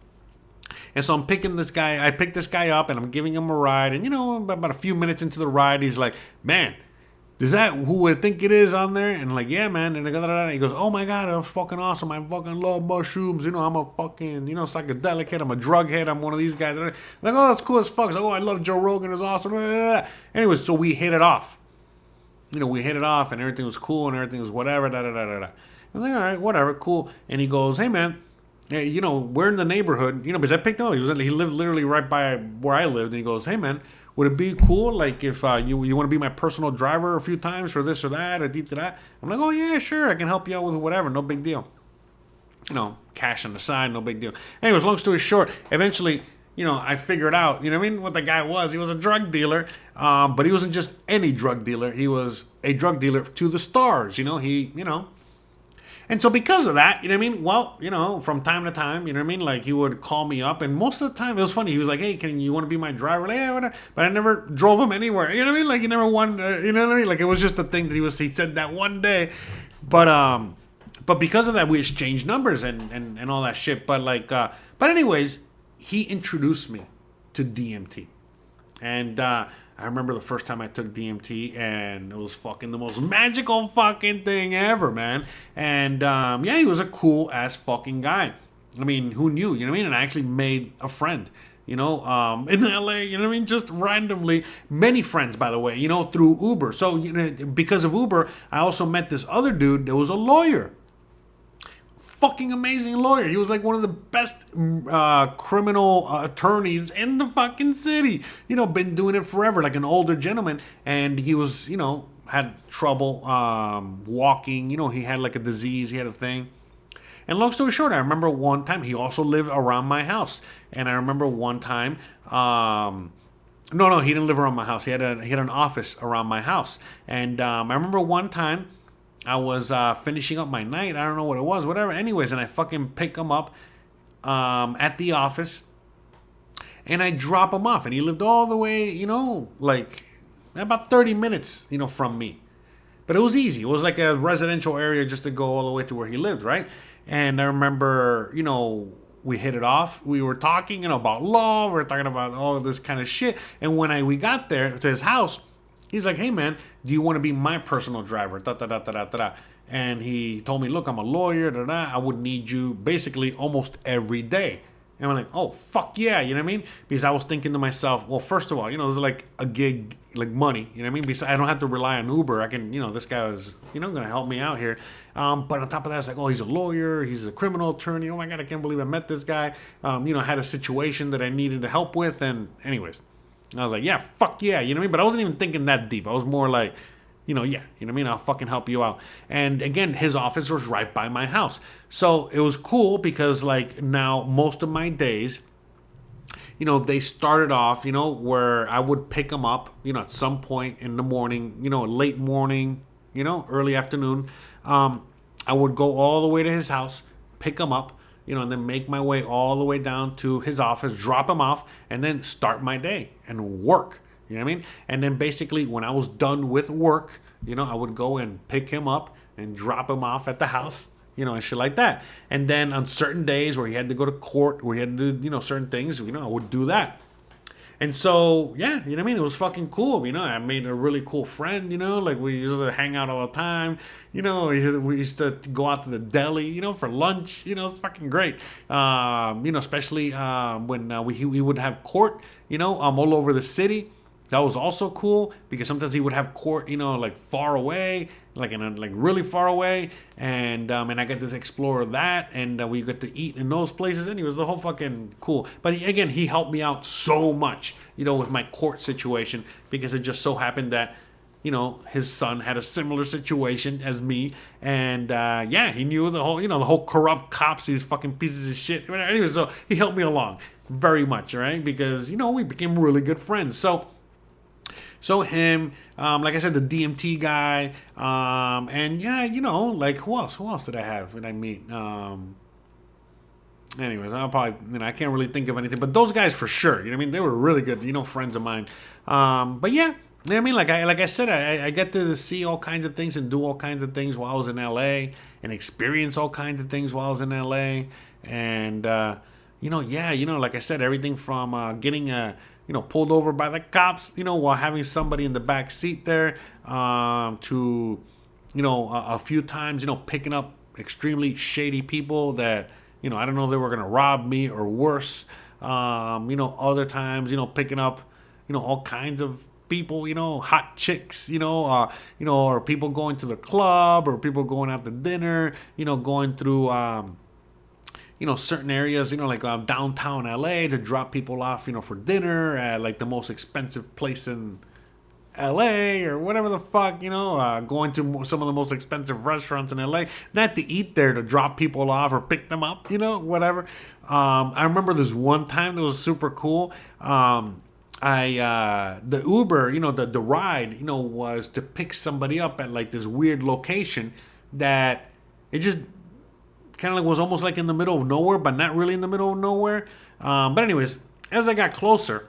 And so I'm picking this guy, I pick this guy up, and I'm giving him a ride. And, about a few minutes into the ride, he's like, man, is that who I think it is on there? And like, yeah, man. And he goes, oh my God, that's fucking awesome. I fucking love mushrooms. I'm a fucking, psychedelic head. I'm a drug head. I'm one of these guys. Like, oh, that's cool as fuck. Like, oh, I love Joe Rogan. It's awesome. Anyways, so we hit it off. We hit it off, and everything was cool, and everything was whatever. I was like, all right, whatever, cool. And he goes, hey, man, we're in the neighborhood, because I picked him up. He lived literally right by where I lived. And he goes, hey, man, would it be cool, like, if you want to be my personal driver a few times for this or that, or that? I'm like, oh, yeah, sure, I can help you out with whatever, no big deal. Cash on the side, no big deal. Anyways, long story short, eventually, I figured out, what the guy was. He was a drug dealer, but he wasn't just any drug dealer. He was a drug dealer to the stars, And so because of that, you know what I mean? Well, you know, from time to time, you know what I mean? Like he would call me up, and most of the time it was funny. He was like, "Hey, can you want to be my driver?" Like, yeah, whatever. But I never drove him anywhere. You know what I mean? Like he never won. You know what I mean? Like it was just a thing that he said that one day. But because of that, we exchanged numbers and all that shit. But but anyways, he introduced me to DMT, and I remember the first time I took DMT, and it was fucking the most magical fucking thing ever, man. And yeah, he was a cool ass fucking guy. I mean, who knew? You know what I mean? And I actually made a friend, you know, in LA, you know what I mean? Just randomly. Many friends, by the way, you know, through Uber. So, you know, because of Uber, I also met this other dude that was a lawyer. Fucking amazing lawyer. He was like one of the best criminal attorneys in the fucking city. You know, been doing it forever, like an older gentleman. And he was, you know, had trouble walking. You know, he had like a disease. He had a thing. And long story short, I remember one time he also lived around my house. And I remember one time, no, he didn't live around my house. He had an office around my house. And I remember one time I was finishing up my night. I don't know what it was, whatever. Anyways, and I fucking pick him up at the office, and I drop him off. And he lived all the way, you know, like about 30 minutes, you know, from me. But it was easy. It was like a residential area just to go all the way to where he lived, right? And I remember, you know, we hit it off. We were talking, you know, about law. We were talking about all of this kind of shit. And when we got there to his house, he's like, "Hey, man, do you want to be my personal driver?" Da, da, da, da, da, da. And he told me, "Look, I'm a lawyer. Da, da. I would need you basically almost every day." And I'm like, "Oh, fuck yeah." You know what I mean? Because I was thinking to myself, well, first of all, you know, this is like a gig, like money. You know what I mean? Because I don't have to rely on Uber. I can, you know, this guy was, you know, going to help me out here. But on top of that, it's like, oh, he's a lawyer. He's a criminal attorney. Oh, my God, I can't believe I met this guy. You know, I had a situation that I needed to help with. And anyways. And I was like, yeah, fuck yeah, you know what I mean? But I wasn't even thinking that deep. I was more like, you know, yeah, you know what I mean? I'll fucking help you out. And again, his office was right by my house. So it was cool because, like, now most of my days, you know, they started off, you know, where I would pick him up, you know, at some point in the morning, you know, late morning, you know, early afternoon. I would go all the way to his house, pick him up, you know, and then make my way all the way down to his office, drop him off, and then start my day and work. You know what I mean? And then basically when I was done with work, you know, I would go and pick him up and drop him off at the house, you know, and shit like that. And then on certain days where he had to go to court, where he had to do, you know, certain things, you know, I would do that. And so, yeah, you know what I mean? It was fucking cool. You know, I made a really cool friend, you know, like we used to hang out all the time. You know, we used to go out to the deli, you know, for lunch. You know, it's fucking great. You know, especially when we would have court, you know, all over the city. That was also cool because sometimes he would have court, you know, like far away, like really far away, and I got to explore that, and we got to eat in those places. And he was the whole fucking cool. But he helped me out so much, you know, with my court situation because it just so happened that, you know, his son had a similar situation as me, and yeah, he knew the whole corrupt cops, these fucking pieces of shit. Anyway, so he helped me along very much, right? Because, you know, we became really good friends. So him, like I said, the DMT guy, and yeah, you know, like who else did I have when I meet? Anyways, I'll probably, you know, I can't really think of anything, but those guys for sure, you know what I mean? They were really good, you know, friends of mine. But yeah, you know what I mean? Like I said, I get to see all kinds of things and do all kinds of things while I was in LA and experience all kinds of things while I was in LA. And, you know, yeah, you know, like I said, everything from getting you know, pulled over by the cops, you know, while having somebody in the back seat there, to, you know, a few times, you know, picking up extremely shady people that, you know, I don't know if they were going to rob me or worse. You know, other times, you know, picking up, you know, all kinds of people, you know, hot chicks, you know, or people going to the club or people going out to dinner, you know, going through, you know, certain areas, you know, like downtown LA to drop people off, you know, for dinner at like the most expensive place in LA or whatever the fuck, you know, going to some of the most expensive restaurants in LA, not to eat there, to drop people off or pick them up, you know, whatever. I remember this one time that was super cool. The Uber, you know, the ride, you know, was to pick somebody up at like this weird location that it just kind of like was almost like in the middle of nowhere, but not really in the middle of nowhere. But anyways, as I got closer,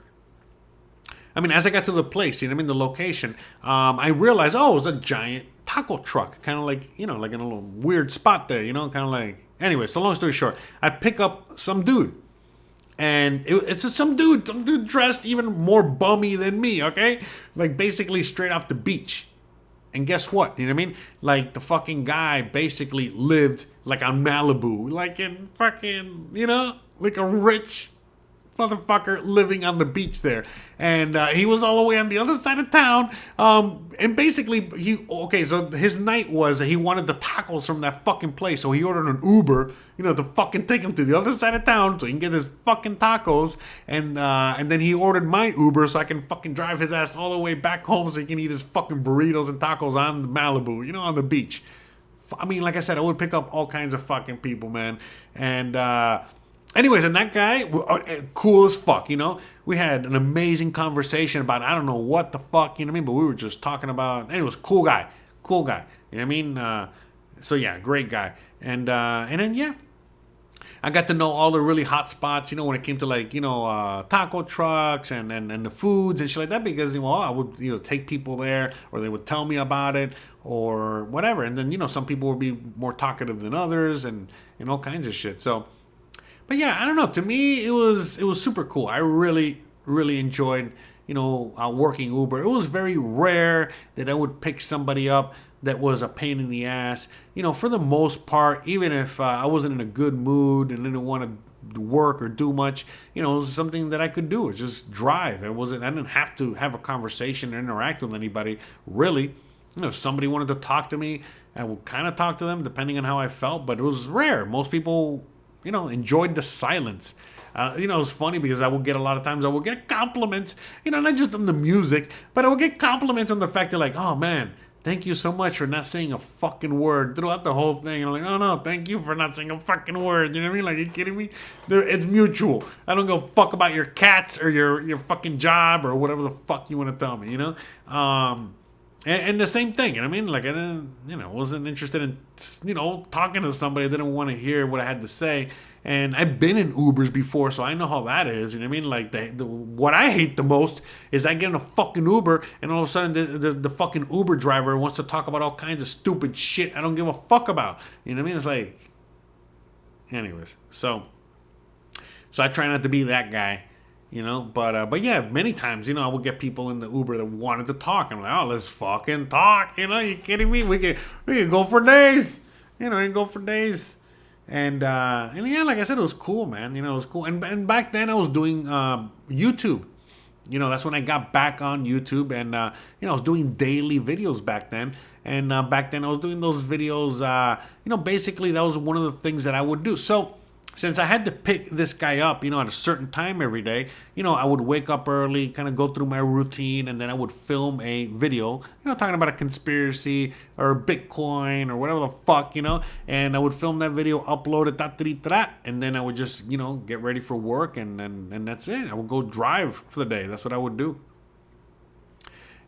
as I got to the place, you know what I mean, the location, I realized, oh, it was a giant taco truck, kind of like, you know, like in a little weird spot there, you know, kind of like, anyway, so long story short, I pick up some dude, and it's some dude dressed even more bummy than me, okay? Like basically straight off the beach. And guess what? You know what I mean? Like the fucking guy basically lived like on Malibu, like in fucking, you know, like a rich motherfucker living on the beach there. And he was all the way on the other side of town. And basically, so his night was he wanted the tacos from that fucking place. So he ordered an Uber, you know, to fucking take him to the other side of town so he can get his fucking tacos. And then he ordered my Uber so I can fucking drive his ass all the way back home so he can eat his fucking burritos and tacos on the Malibu, you know, on the beach. Like I said, I would pick up all kinds of fucking people, man. And anyways, and that guy, cool as fuck, you know. We had an amazing conversation about, I don't know what the fuck, you know what I mean? But we were just talking about, anyways, cool guy, you know what I mean? So yeah, great guy. And then, yeah, I got to know all the really hot spots, you know, when it came to like, you know, taco trucks and the foods and shit like that, because, you know, I would, you know, take people there, or they would tell me about it or whatever. And then, you know, some people would be more talkative than others and all kinds of shit. So, but yeah, I don't know. To me, it was super cool. I really, really enjoyed, you know, working Uber. It was very rare that I would pick somebody up that was a pain in the ass. You know, for the most part, even if I wasn't in a good mood and didn't want to work or do much, you know, it was something that I could do. It's just drive. I didn't have to have a conversation or interact with anybody, really. You know, if somebody wanted to talk to me, I would kind of talk to them depending on how I felt, but it was rare. Most people, you know, enjoyed the silence. You know, it was funny because I would get a lot of times, I would get compliments, you know, not just on the music, but I would get compliments on the fact that like, oh man, thank you so much for not saying a fucking word throughout the whole thing. And I'm like, oh no, thank you for not saying a fucking word. You know what I mean? Like, are you kidding me? It's mutual. I don't give a fuck about your cats or your fucking job or whatever the fuck you want to tell me, you know? And the same thing, you know what I mean? Like, I didn't, you know, wasn't interested in, you know, talking to somebody. I didn't want to hear what I had to say. And I've been in Ubers before, so I know how that is. You know what I mean? Like, what I hate the most is I get in a fucking Uber, and all of a sudden the fucking Uber driver wants to talk about all kinds of stupid shit I don't give a fuck about. You know what I mean? It's like, anyways. So I try not to be that guy. You know, but yeah, many times, you know, I would get people in the Uber that wanted to talk. I'm like, oh, let's fucking talk. You know, you kidding me? We could go for days. You know, we can go for days. And yeah, like I said, it was cool, man. You know, it was cool. And back then I was doing YouTube. You know, that's when I got back on YouTube, and you know, I was doing daily videos back then. And back then I was doing those videos. You know, basically that was one of the things that I would do. So since I had to pick this guy up, you know, at a certain time every day, you know, I would wake up early, kind of go through my routine, and then I would film a video, you know, talking about a conspiracy or Bitcoin or whatever the fuck, you know, and I would film that video, upload it, and then I would just, you know, get ready for work, and that's it. I would go drive for the day. That's what I would do.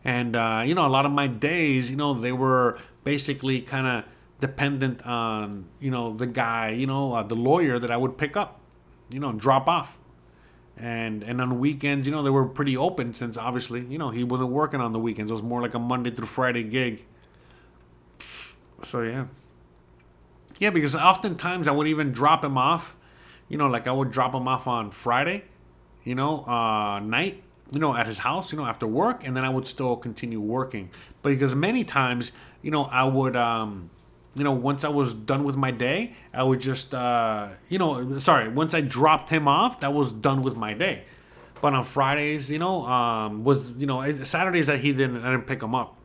And, you know, a lot of my days, you know, they were basically kind of dependent on, you know, the guy, you know, the lawyer that I would pick up, you know, and drop off. And on weekends, you know, they were pretty open, since obviously, you know, he wasn't working on the weekends. It was more like a Monday through Friday gig. So yeah. Yeah, because oftentimes I would even drop him off, you know, like I would drop him off on Friday, you know, night, you know, at his house, you know, after work, and then I would still continue working. But because many times, you know, I would, you know, once I was done with my day, I would just, you know, once I dropped him off, that was done with my day. But on Fridays, you know, you know, Saturdays that I didn't pick him up.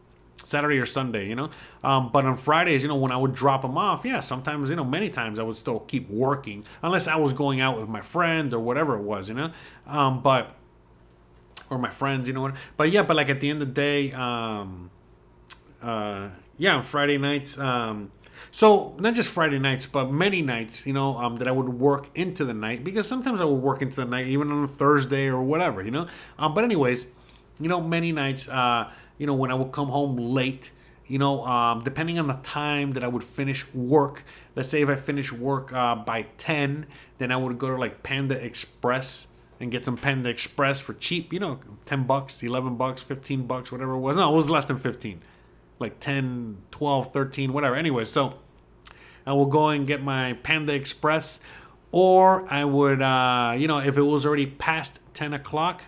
Saturday or Sunday, you know. But on Fridays, you know, when I would drop him off, yeah, sometimes, you know, many times I would still keep working, unless I was going out with my friend or whatever it was, you know. Or my friends, you know what. But yeah, but like at the end of the day, yeah, on Friday nights, so not just Friday nights, but many nights, you know, that I would work into the night, because sometimes I would work into the night, even on a Thursday or whatever, you know. But anyways, you know, many nights, you know, when I would come home late, depending on the time that I would finish work. Let's say if I finish work by 10, then I would go to like Panda Express and get some Panda Express for cheap, $10, $11, $15, whatever it was. No, it was less than 15. Like 10, 12, 13, whatever. Anyway, so I will go and get my Panda Express, or I would, if it was already past 10 o'clock,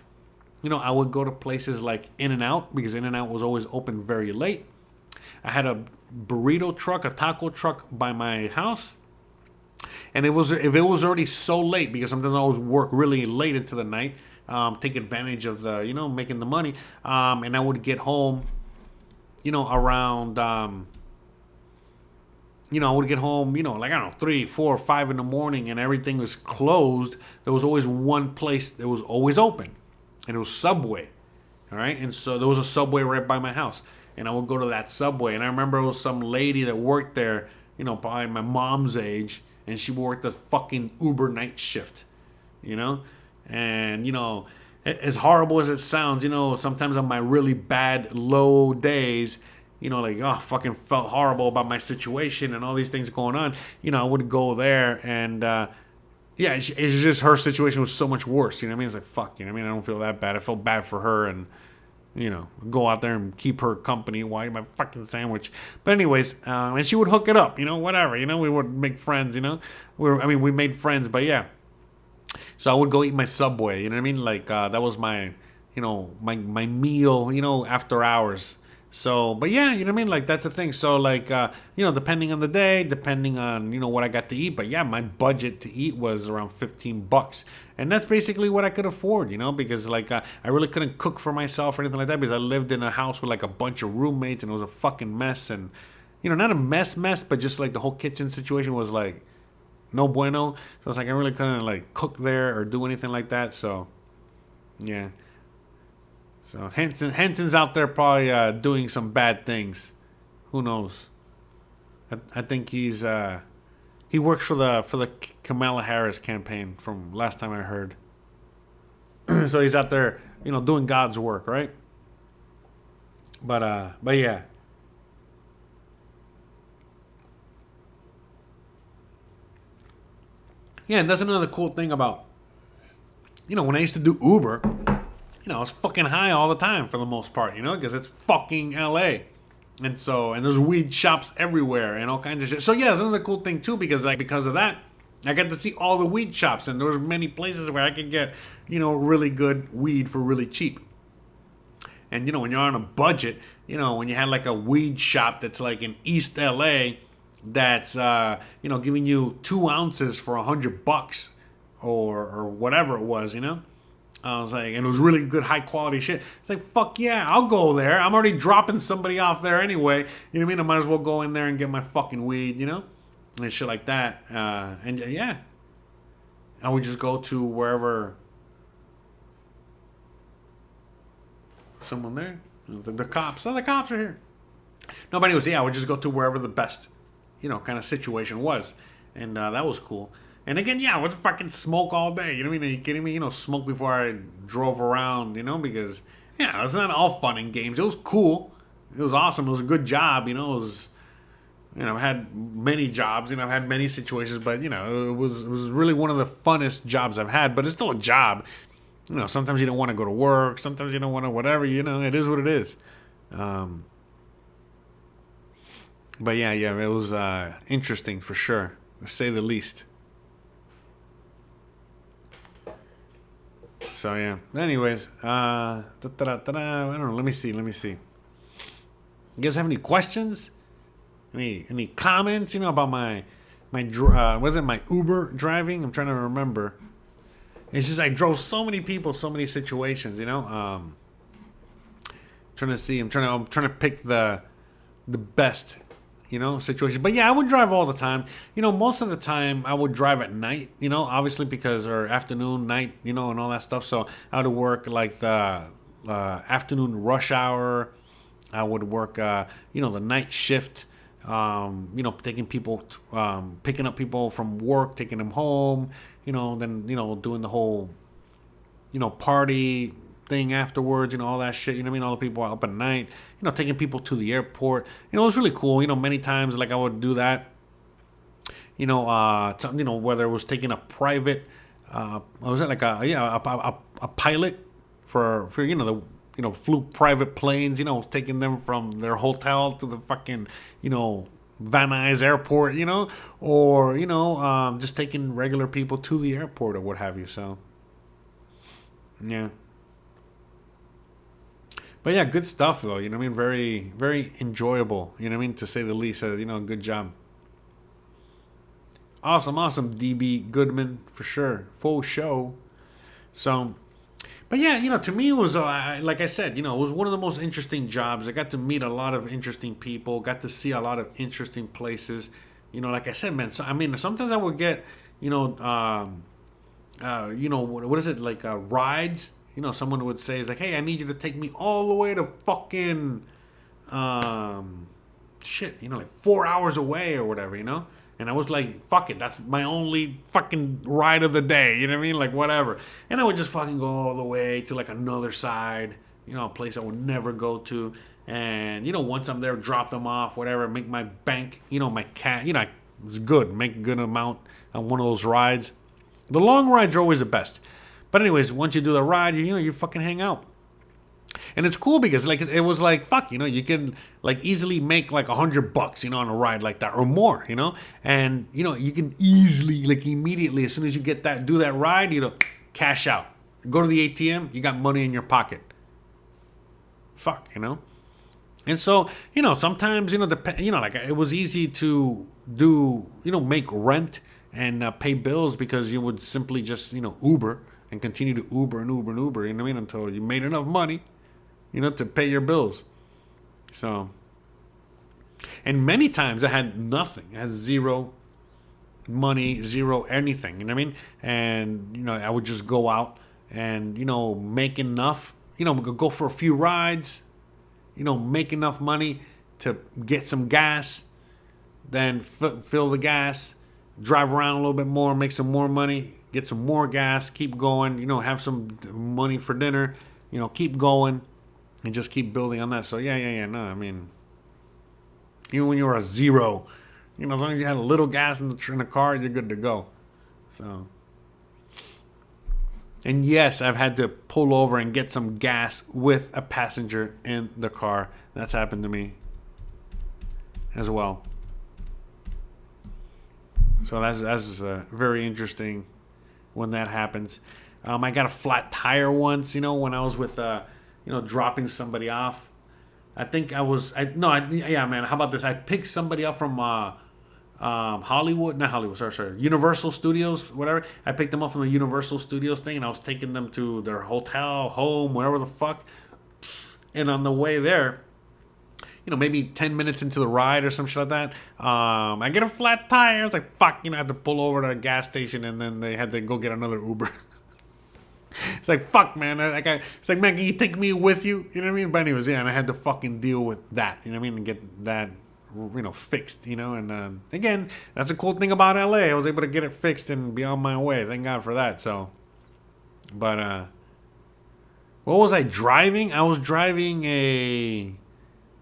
I would go to places like In-N-Out, because In-N-Out was always open very late. I had a burrito truck, a taco truck by my house. And if it was already so late, because sometimes I always work really late into the night, take advantage of the, making the money. And I would get home, around, I would get home, like, I don't know, 3, 4, 5 in the morning, and everything was closed. There was always one place that was always open, and it was Subway. All right. And so there was a Subway right by my house, and I would go to that Subway. And I remember it was some lady that worked there, probably my mom's age, and she worked the fucking Uber night shift, and, as horrible as it sounds, sometimes on my really bad, low days, fucking felt horrible about my situation and all these things going on, I would go there and, it's just her situation was so much worse, It's like, fuck, I don't feel that bad. I felt bad for her, and, go out there and keep her company while I eat my fucking sandwich. But anyways, and she would hook it up, whatever, we would make friends, we made friends, but yeah. So I would go eat my Subway, Like, that was my, my meal, after hours. So, but yeah, Like, that's the thing. So, like, depending on the day, depending on, what I got to eat. But yeah, my budget to eat was around $15. And that's basically what I could afford, because, like, I really couldn't cook for myself or anything like that, because I lived in a house with, like, a bunch of roommates, and it was a fucking mess. And, not a mess, but just, like, the whole kitchen situation was, like, no bueno. So it's like I really couldn't, like, cook there or do anything like that. So, yeah. So Henson's out there probably doing some bad things. Who knows? I think he works for the Kamala Harris campaign from last time I heard. So he's out there, doing God's work, right? But yeah. Yeah, and that's another cool thing about, when I used to do Uber, I was fucking high all the time for the most part, because it's fucking LA. And there's weed shops everywhere and all kinds of shit. So yeah, it's another cool thing too, because of that, I got to see all the weed shops, and there was many places where I could get, really good weed for really cheap. And, when you're on a budget, when you had like a weed shop that's like in East LA, that's, giving you 2 ounces for $100 or whatever it was, I was like, and it was really good, high quality shit. It's like, fuck yeah, I'll go there. I'm already dropping somebody off there anyway. You know what I mean? I might as well go in there and get my fucking weed, and shit like that. And yeah, I would just go to wherever. Someone there? The cops. Oh, the cops are here. No, but anyways, yeah, I would just go to wherever the best, kind of situation was. And that was cool. And again, yeah, I would fucking smoke all day. You know what I mean? Are you kidding me? Smoke before I drove around, because, yeah, it's not all fun and games. It was cool. It was awesome. It was a good job, It was, I've had many jobs, I've had many situations, but, it was really one of the funnest jobs I've had. But it's still a job. Sometimes you don't want to go to work. Sometimes you don't want to whatever, it is what it is. But yeah, it was interesting for sure, to say the least. So yeah. Anyways, I don't know. Let me see. You guys have any questions? Any comments? About my was it my Uber driving? I'm trying to remember. It's just I drove so many people, so many situations. Trying to see. I'm trying to pick the best. Situation. But yeah, I would drive all the time. Most of the time I would drive at night, obviously or afternoon, night, and all that stuff. So I would work like the afternoon rush hour. I would work, the night shift, taking people, picking up people from work, taking them home, then, doing the whole, party, thing afterwards, you know, all that shit, you know what I mean? All the people up at night, you know, taking people to the airport. You know, it was really cool. You know, many times, like, I would do that. You know, you know, whether it was taking a private, was it like a pilot for you know, the, you know, flew private planes, you know, taking them from their hotel to the fucking, you know, Van Nuys Airport, you know, or, you know, just taking regular people to the airport or what have you. So, yeah. But yeah, good stuff though, you know what I mean? Very, very enjoyable, you know what I mean? To say the least, you know, good job. Awesome, DB Goodman, for sure. Full show. So, but yeah, you know, to me it was, like I said, you know, it was one of the most interesting jobs. I got to meet a lot of interesting people, got to see a lot of interesting places. You know, like I said, man, so, I mean, sometimes I would get, you know, what is it, like rides? You know, someone would say, it's like, hey, I need you to take me all the way to fucking, shit, you know, like 4 hours away or whatever, you know? And I was like, fuck it, that's my only fucking ride of the day, you know what I mean? Like, whatever. And I would just fucking go all the way to, like, another side, you know, a place I would never go to. And, you know, once I'm there, drop them off, whatever, make my bank, you know, my cat, you know, it's good, make a good amount on one of those rides. The long rides are always the best. But anyways, once you do the ride, you know, you fucking hang out. And it's cool because, like, it was like, fuck, you know, you can, like, easily make, like, $100, you know, on a ride like that or more, you know? And, you know, you can easily, like, immediately, as soon as you get that, do that ride, you know, cash out. Go to the ATM, you got money in your pocket. Fuck, you know? And so, you know, sometimes, you know, like, it was easy to do, you know, make rent and pay bills because you would simply just, you know, Uber and continue to Uber and Uber and Uber, you know what I mean? Until you made enough money, you know, to pay your bills. So, and many times I had nothing. I had zero money, zero anything, you know what I mean? And, you know, I would just go out and, you know, make enough, you know, go for a few rides, you know, make enough money to get some gas, then fill the gas, drive around a little bit more, make some more money, get some more gas, keep going, you know, have some money for dinner, you know, keep going and just keep building on that. So yeah, no, I mean, even when you were a zero, you know, as long as you had a little gas in the car, you're good to go. So, and yes, I've had to pull over and get some gas with a passenger in the car. That's happened to me as well. So that's very interesting when that happens. I got a flat tire once, you know, when I was with, you know, dropping somebody off. I think man, how about this? I picked somebody up from Universal Studios, whatever. I picked them up from the Universal Studios thing, and I was taking them to their hotel, home, wherever the fuck. And on the way there, you know, maybe 10 minutes into the ride or some shit like that, I get a flat tire. It's like, fuck, you know, I had to pull over to a gas station, and then they had to go get another Uber. It's like, fuck, man. It's like, man, can you take me with you? You know what I mean? But anyways, yeah, and I had to fucking deal with that, you know what I mean? And get that, you know, fixed, you know? And again, that's a cool thing about LA. I was able to get it fixed and be on my way. Thank God for that. So, but, what was I driving? I was driving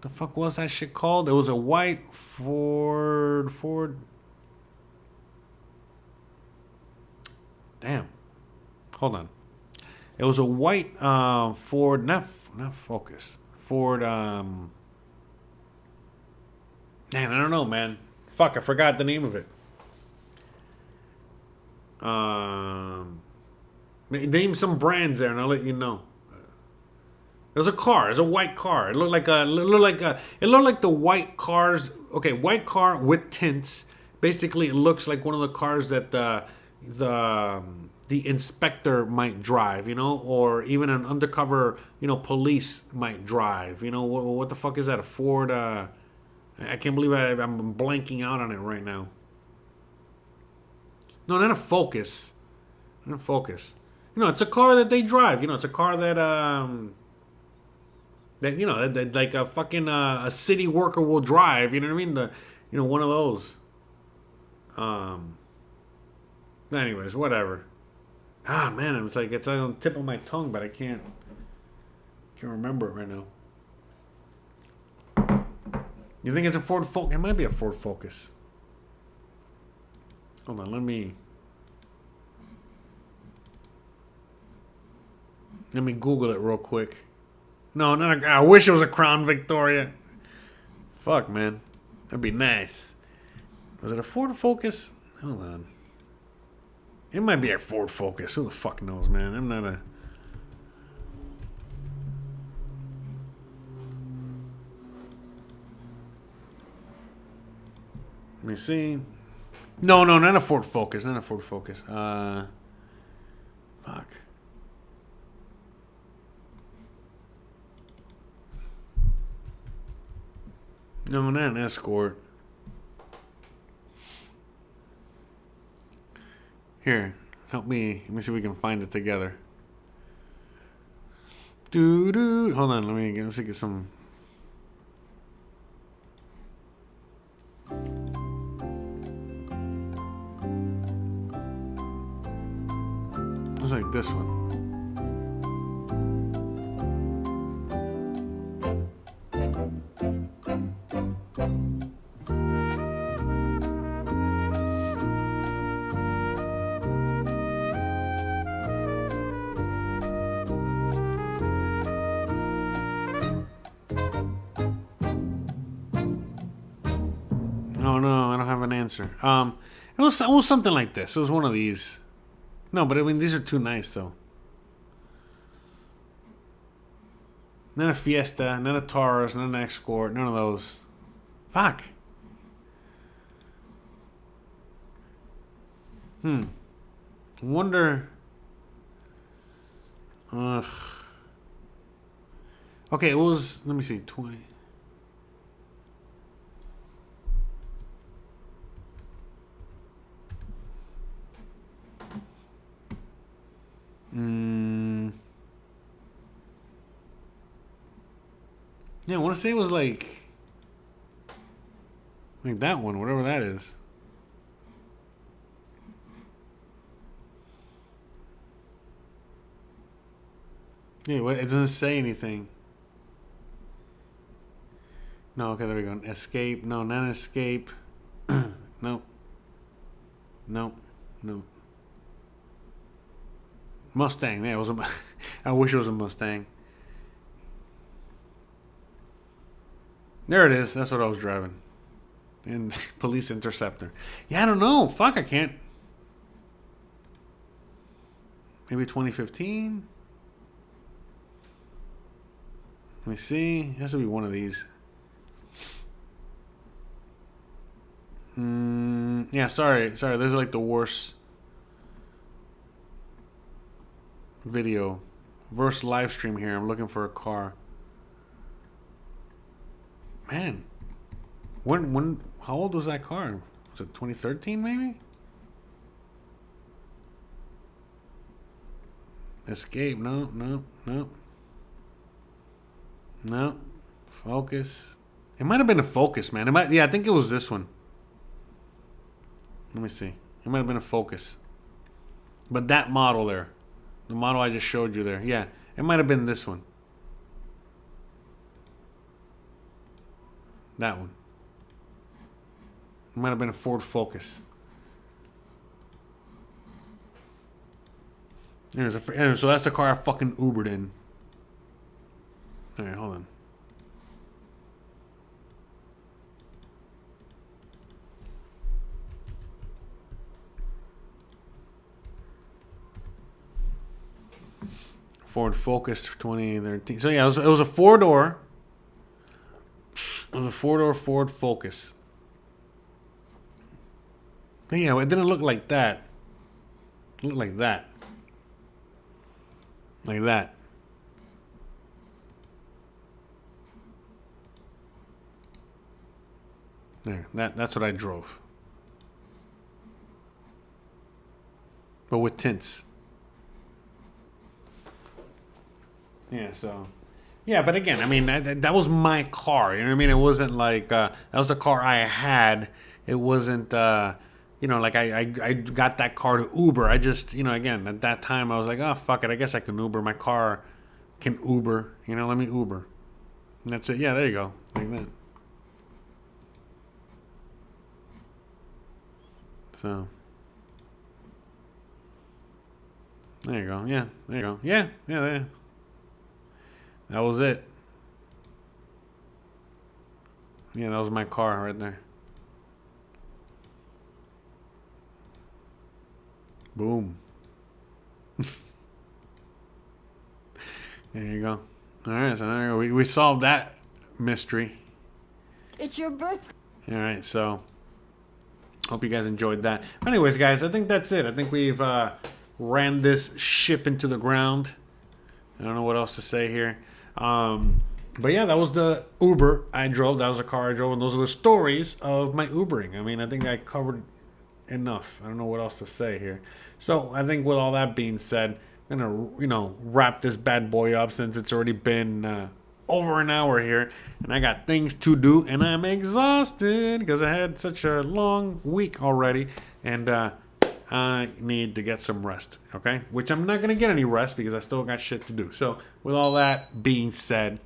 the fuck was that shit called? It was a white Ford. Damn. Hold on. It was a white Ford, not Focus. Ford. Man, I don't know, man. Fuck, I forgot the name of it. Name some brands there, and I'll let you know. It was a car. It was a white car. It looked like the white cars. Okay, white car with tints. Basically, it looks like one of the cars that the inspector might drive, you know, or even an undercover, you know, police might drive. You know, what the fuck is that? A Ford? I can't believe I'm blanking out on it right now. No, not a Focus. Not a Focus. You know, it's a car that they drive. You know, it's a car that you know, that like a fucking a city worker will drive. You know what I mean? You know, one of those. Anyways, whatever. Ah, man, it's on the tip of my tongue, but I can't Can't remember it right now. You think it's a Ford Focus? It might be a Ford Focus. Hold on, let me Google it real quick. No, not I wish it was a Crown Victoria. Fuck, man. That'd be nice. Was it a Ford Focus? Hold on. It might be a Ford Focus. Who the fuck knows, man? I'm not a... Let me see. No, not a Ford Focus. Not a Ford Focus. Fuck. No, not an Escort. Here, help me. Let me see if we can find it together. Doo-doo. Hold on, let's get some... It's like this one. Oh no, I don't have an answer. It was something like this. It was one of these. No, but I mean, these are too nice, though. Not a Fiesta, not a Taurus, not an Escort, none of those. Fuck. Wonder... Ugh. Okay, it was... Let me see, 20... Yeah, I want to say it was like that one, whatever that is. Yeah, it doesn't say anything. No, okay, there we go. Escape. No, not an Escape. Nope. Nope. Nope. Mustang. Yeah, it was a... I wish it was a Mustang. There it is. That's what I was driving. And Police Interceptor. Yeah, I don't know. Fuck, I can't. Maybe 2015? Let me see. It has to be one of these. Yeah, sorry. This is like the worst video. Worst live stream here. I'm looking for a car. Man. When how old was that car? Was it 2013 maybe? Escape. No. Focus. It might have been a Focus, man. I think it was this one. Let me see. It might have been a Focus. But that model there. The model I just showed you there. Yeah. It might have been this one. That one. It might have been a Ford Focus. So that's the car I fucking Ubered in. Alright, hold on. Ford Focus 2013. So yeah, it was a four-door. It was a four-door Ford Focus. But yeah, it didn't look like that. It looked like that. Like that. There, that's what I drove. But with tints. Yeah, so... Yeah, but again, I mean, that was my car. You know what I mean? It wasn't like... that was the car I had. It wasn't... you know, like I got that car to Uber. I just, you know, again, at that time I was like, oh, fuck it. I guess I can Uber. My car can Uber. You know, let me Uber. And that's it. Yeah, there you go. Like that. So. There you go. Yeah, there you go. Yeah, there. That was it. Yeah, that was my car right there. Boom. There you go. All right, so there you go. We solved that mystery. It's your birthday. All right, so hope you guys enjoyed that. Anyways, guys, I think that's it. I think we've ran this ship into the ground. I don't know what else to say here. But yeah, that was the Uber I drove. That was a car I drove, and those are the stories of my Ubering. I mean, I think I covered enough. I don't know what else to say here. So I think with all that being said, I'm gonna wrap this bad boy up since it's already been over an hour here, and I got things to do, and I'm exhausted because I had such a long week already, and I need to get some rest. Okay, which I'm not gonna get any rest because I still got shit to do. So with all that being said,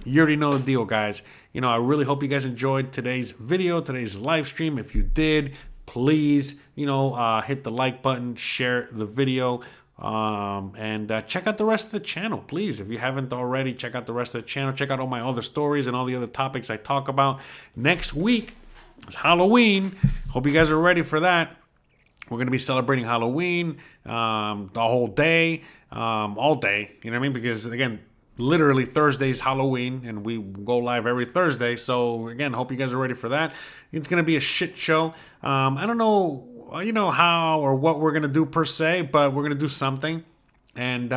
you already know the deal, guys. I really hope you guys enjoyed today's video, today's live stream. If you did, please, hit the like button, share the video, and check out the rest of the channel, please. If you haven't already, check out the rest of the channel. Check out all my other stories and all the other topics I talk about. Next week is Halloween. Hope you guys are ready for that. We're going to be celebrating Halloween the whole day, all day, you know what I mean? Because, again, literally Thursday's Halloween, and we go live every Thursday. So, again, hope you guys are ready for that. It's going to be a shit show. I don't know, how or what we're going to do per se, but we're going to do something. And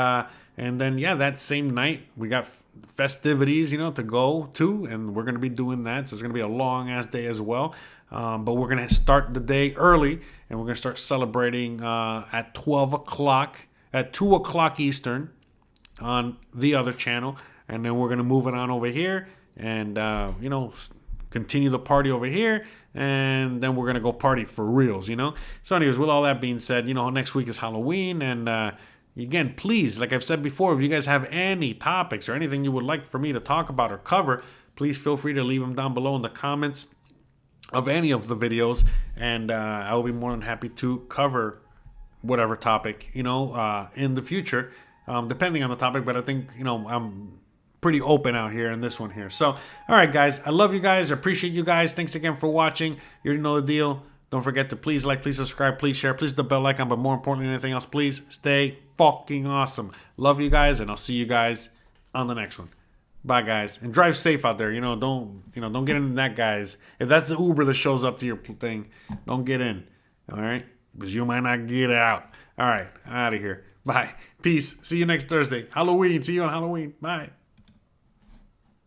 then, yeah, that same night, we got festivities, to go to, and we're going to be doing that. So it's going to be a long-ass day as well. But we're going to start the day early, and we're going to start celebrating at 12 o'clock, at 2 o'clock Eastern on the other channel. And then we're going to move it on over here and, continue the party over here. And then we're going to go party for reals, So anyways, with all that being said, next week is Halloween. And again, please, like I've said before, if you guys have any topics or anything you would like for me to talk about or cover, please feel free to leave them down below in the comments of any of the videos, and I will be more than happy to cover whatever topic, in the future, depending on the topic. But I think, I'm pretty open out here in this one here. So, all right, guys, I love you guys. I appreciate you guys. Thanks again for watching. You already know the deal. Don't forget to please like, please subscribe, please share, please hit the bell icon. But more importantly than anything else, please stay fucking awesome. Love you guys, and I'll see you guys on the next one. Bye, guys, and drive safe out there. Don't get in that, guys. If that's the Uber that shows up to your thing, don't get in. All right, because you might not get out. All right, out of here. Bye, peace. See you next Thursday. Halloween. See you on Halloween. Bye.